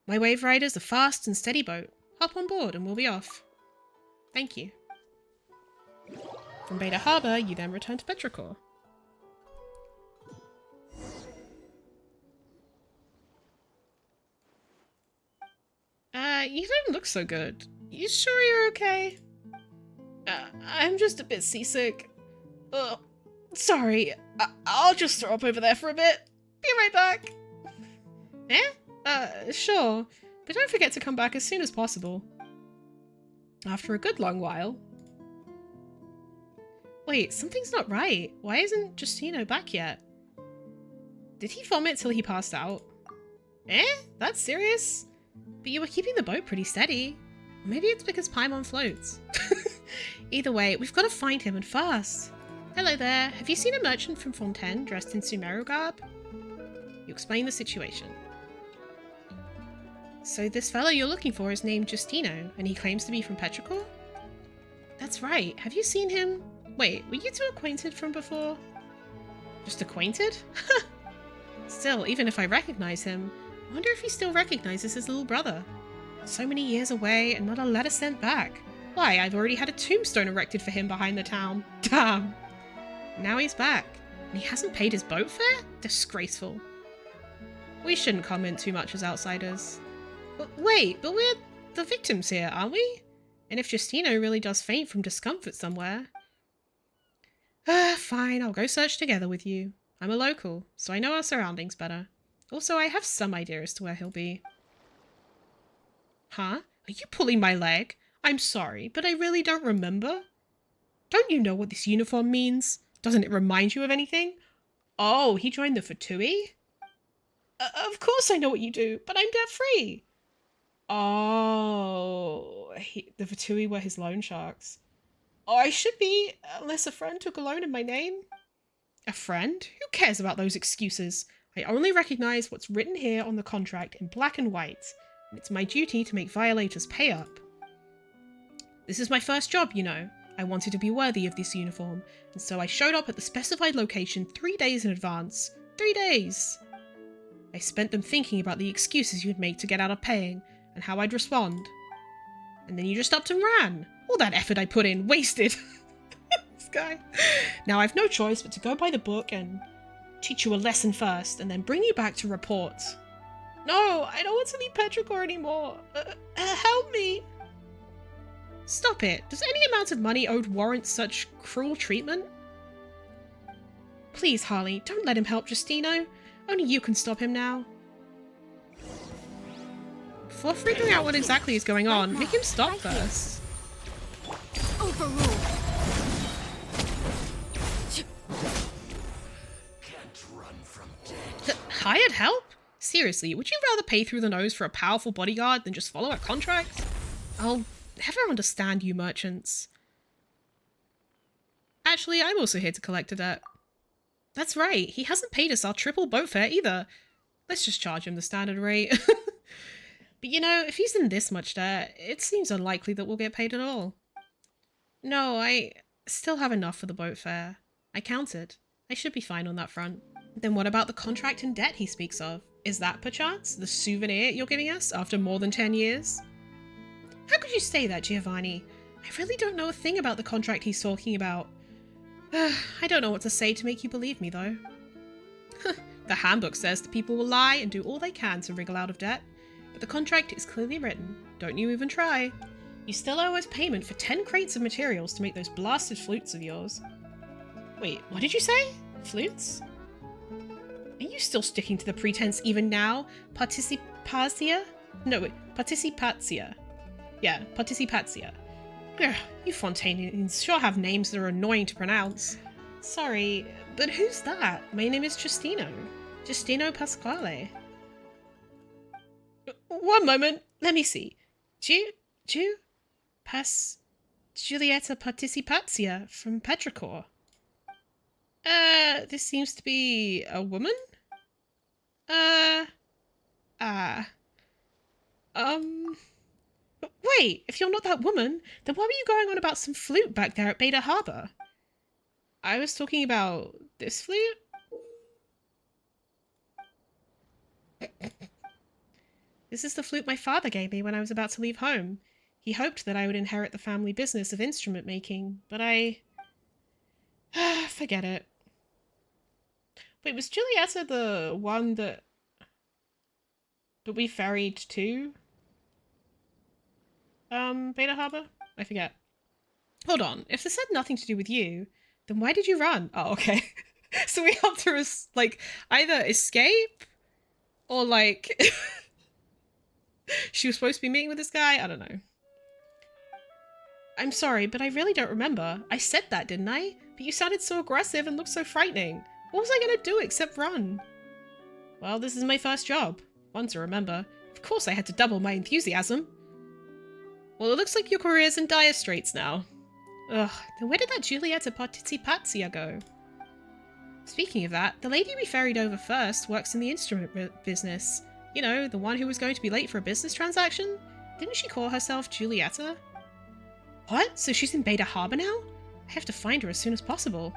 S1: My wave rider's a fast and steady boat. Hop on board and we'll be off. Thank you. From Beta Harbor, you then return to Petrichor. You don't look so good. You sure you're okay? I'm just a bit seasick. Ugh. Sorry, I'll just throw up over there for a bit. Be right back. Sure. But don't forget to come back as soon as possible. After a good long while. Wait, something's not right. Why isn't Justino back yet? Did he vomit till he passed out? That's serious? But you were keeping the boat pretty steady. Or maybe it's because Paimon floats. Either way, we've got to find him and fast. Hello there. Have you seen a merchant from Fontaine dressed in Sumeru garb? You explain the situation. So this fellow you're looking for is named Justino, and he claims to be from Petrichor? That's right. Have you seen him? Wait, were you two acquainted from before? Just acquainted? Still, even if I recognize him, I wonder if he still recognizes his little brother. So many years away and not a letter sent back. Why, I've already had a tombstone erected for him behind the town. Damn. Now he's back, and he hasn't paid his boat fare? Disgraceful. We shouldn't comment too much as outsiders. But wait, but we're the victims here, aren't we? And if Justino really does faint from discomfort somewhere... fine, I'll go search together with you. I'm a local, so I know our surroundings better. Also, I have some idea as to where he'll be. Huh? Are you pulling my leg? I'm sorry, but I really don't remember. Don't you know what this uniform means? Doesn't it remind you of anything? Oh, he joined the Fatui? Of course I know what you do, but I'm debt-free. Oh, the Fatui were his loan sharks. Oh, I should be, unless a friend took a loan in my name. A friend? Who cares about those excuses? I only recognize what's written here on the contract in black and white, and it's my duty to make violators pay up. This is my first job, you know. I wanted to be worthy of this uniform, and so I showed up at the specified location 3 days in advance. 3 days! I spent them thinking about the excuses you'd make to get out of paying, and how I'd respond. And then you just upped and ran. All that effort I put in, wasted. This guy. Now I've no choice but to go by the book and teach you a lesson first, and then bring you back to report. No, I don't want to leave Petrichor anymore. Help me. Stop it. Does any amount of money owed warrant such cruel treatment? Please, Harley, don't let him help Justino. Only you can stop him now. Before freaking out what exactly is going on, make him stop first.
S4: Overruled.
S2: Can't run from death.
S1: Hired help? Seriously, would you rather pay through the nose for a powerful bodyguard than just follow a contract? I'll never understand you merchants. Actually, I'm also here to collect a debt. That's right, he hasn't paid us our triple boat fare either. Let's just charge him the standard rate. But you know, if he's in this much debt, it seems unlikely that we'll get paid at all. No, I still have enough for the boat fare. I counted. I should be fine on that front. Then what about the contract and debt he speaks of? Is that perchance the souvenir you're giving us after more than 10 years? How could you say that, Giovanni? I really don't know a thing about the contract he's talking about. I don't know what to say to make you believe me, though. The handbook says that people will lie and do all they can to wriggle out of debt, but the contract is clearly written. Don't you even try. You still owe us payment for 10 crates of materials to make those blasted flutes of yours. Wait, what did you say? Flutes? Are you still sticking to the pretense even now? Participatia? No, wait, participatia. Yeah, participatia. Ugh, you Fontainians sure have names that are annoying to pronounce. Sorry, but who's that? My name is Justino. Justino Pasquale. One moment, let me see. Giulietta Participatia from Petrichor. This seems to be a woman? Wait, if you're not that woman, then why were you going on about some flute back there at Beta Harbor? I was talking about this flute? This is the flute my father gave me when I was about to leave home. He hoped that I would inherit the family business of instrument making, but I... forget it. Wait, was Giulietta the one that we ferried to? Beta Harbor? I forget. Hold on, if this had nothing to do with you, then why did you run? Oh, okay. So we helped her, like, either escape, or, like, she was supposed to be meeting with this guy? I don't know. I'm sorry, but I really don't remember. I said that, didn't I? But you sounded so aggressive and looked so frightening. What was I gonna do except run? Well, this is my first job. One to remember. Of course I had to double my enthusiasm. Well, it looks like your career's in dire straits now. Ugh, then where did that Giulietta Partizipazia go? Speaking of that, the lady we ferried over first works in the instrument business. You know, the one who was going to be late for a business transaction? Didn't she call herself Giulietta? What? So she's in Beta Harbor now? I have to find her as soon as possible.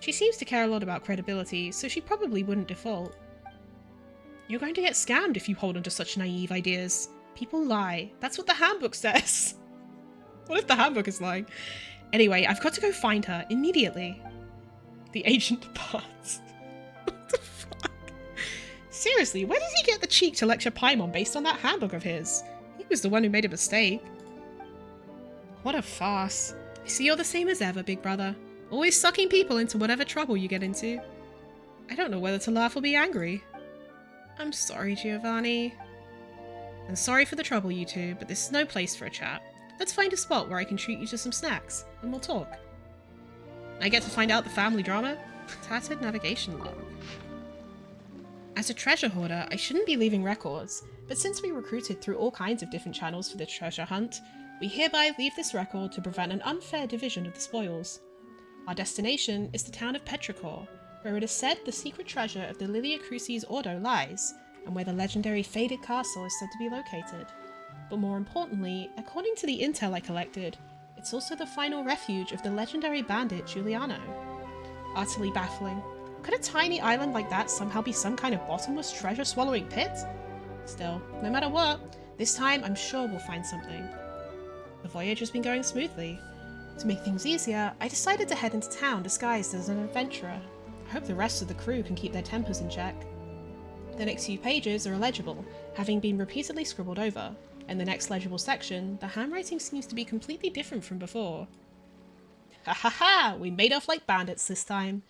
S1: She seems to care a lot about credibility, so she probably wouldn't default. You're going to get scammed if you hold on to such naive ideas. People lie. That's what the handbook says. What if the handbook is lying? Anyway, I've got to go find her immediately. The agent departs. What the fuck? Seriously, where does he get the cheek to lecture Paimon based on that handbook of his? He was the one who made a mistake. What a farce. I see you're the same as ever, big brother. Always sucking people into whatever trouble you get into. I don't know whether to laugh or be angry. I'm sorry, Giovanni. I'm sorry for the trouble, you two, but this is no place for a chat. Let's find a spot where I can treat you to some snacks, and we'll talk. I get to find out the family drama? Tattered navigation log. As a treasure hoarder, I shouldn't be leaving records, but since we recruited through all kinds of different channels for the treasure hunt, we hereby leave this record to prevent an unfair division of the spoils. Our destination is the town of Petrichor, where it is said the secret treasure of the Lilia Crucis Ordo lies, and where the legendary Faded Castle is said to be located. But more importantly, according to the intel I collected, it's also the final refuge of the legendary bandit Giuliano. Utterly baffling. Could a tiny island like that somehow be some kind of bottomless treasure-swallowing pit? Still, no matter what, this time I'm sure we'll find something. The voyage has been going smoothly. To make things easier, I decided to head into town disguised as an adventurer. I hope the rest of the crew can keep their tempers in check. The next few pages are illegible, having been repeatedly scribbled over. In the next legible section, the handwriting seems to be completely different from before. Ha ha ha! We made off like bandits this time.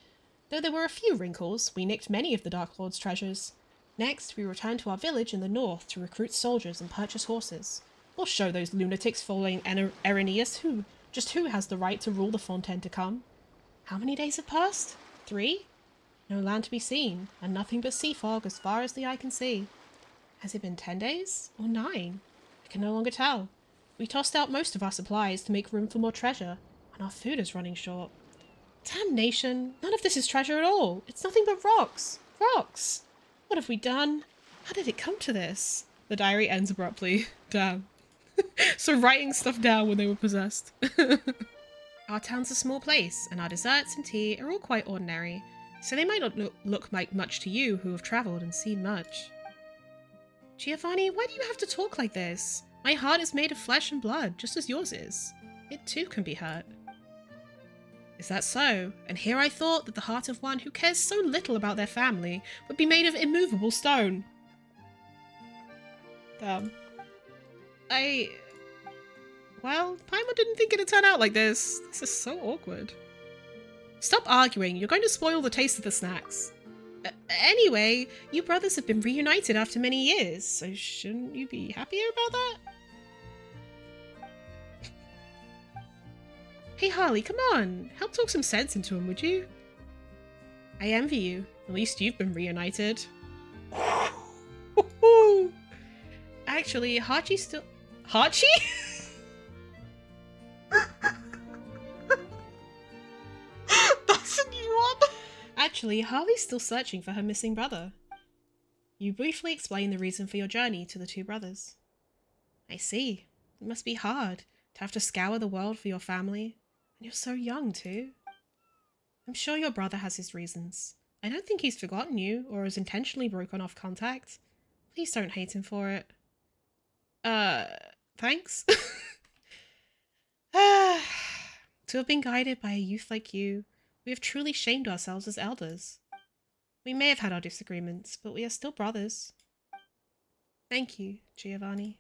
S1: Though there were a few wrinkles, we nicked many of the Dark Lord's treasures. Next, we returned to our village in the north to recruit soldiers and purchase horses. We'll show those lunatics following Irenaeus who has the right to rule the Fontaine to come. How many days have passed? 3? No land to be seen, and nothing but sea fog as far as the eye can see. Has it been 10 days? Or 9? I can no longer tell. We tossed out most of our supplies to make room for more treasure, and our food is running short. Damnation! None of this is treasure at all! It's nothing but rocks! Rocks! What have we done? How did it come to this? The diary ends abruptly. Damn. So writing stuff down when they were possessed. Our town's a small place, and our desserts and tea are all quite ordinary, so they might not look like much to you who have travelled and seen much. Giovanni, why do you have to talk like this? My heart is made of flesh and blood, just as yours is. It too can be hurt. Is that so? And here I thought that the heart of one who cares so little about their family would be made of immovable stone. Well, Paimon didn't think it'd turn out like this. This is so awkward. Stop arguing, you're going to spoil the taste of the snacks. Anyway, you brothers have been reunited after many years, so shouldn't you be happier about that? Hey Harley, come on! Help talk some sense into him, would you? I envy you. At least you've been reunited. Actually, Hachi's still... Hachi? That's a new one! Actually, Harley's still searching for her missing brother. You briefly explain the reason for your journey to the two brothers. I see. It must be hard to have to scour the world for your family. And you're so young, too. I'm sure your brother has his reasons. I don't think he's forgotten you or has intentionally broken off contact. Please don't hate him for it. Thanks? To have been guided by a youth like you, we have truly shamed ourselves as elders. We may have had our disagreements, but we are still brothers. Thank you, Giovanni.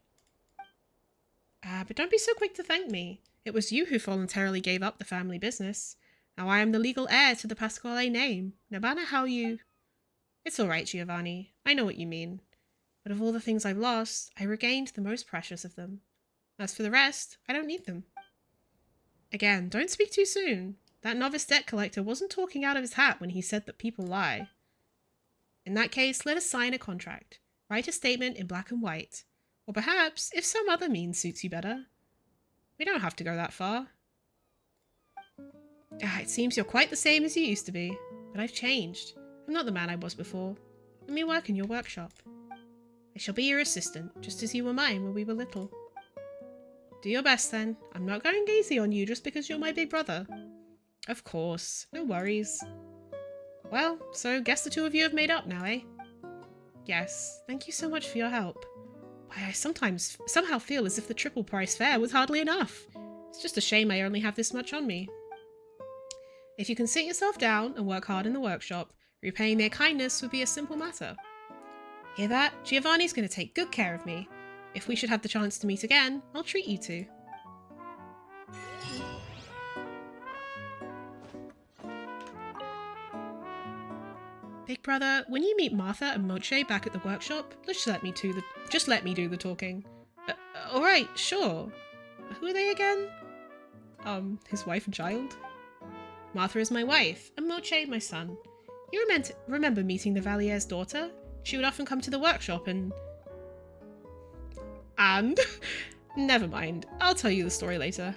S1: But don't be so quick to thank me. It was you who voluntarily gave up the family business. Now I am the legal heir to the Pasquale name, no matter how you... It's alright, Giovanni. I know what you mean. But of all the things I've lost, I regained the most precious of them. As for the rest, I don't need them. Again, don't speak too soon. That novice debt collector wasn't talking out of his hat when he said that people lie. In that case, let us sign a contract. Write a statement in black and white. Or perhaps, if some other means suits you better. We don't have to go that far. It seems you're quite the same as you used to be, but I've changed. I'm not the man I was before. Let me work in your workshop. I shall be your assistant, just as you were mine when we were little. Do your best then. I'm not going easy on you just because you're my big brother. Of course, no worries. Well, so guess the two of you have made up now, eh? Yes, thank you so much for your help. Why, I somehow feel as if the triple price fare was hardly enough. It's just a shame I only have this much on me. If you can sit yourself down and work hard in the workshop, repaying their kindness would be a simple matter. Hear that? Giovanni's going to take good care of me. If we should have the chance to meet again, I'll treat you to. Big brother, when you meet Martha and Moche back at the workshop, just let me do the talking. Alright, sure. Who are they again? His wife and child? Martha is my wife, and Moche my son. You remember meeting the Valier's daughter? She would often come to the workshop and... Never mind. I'll tell you the story later.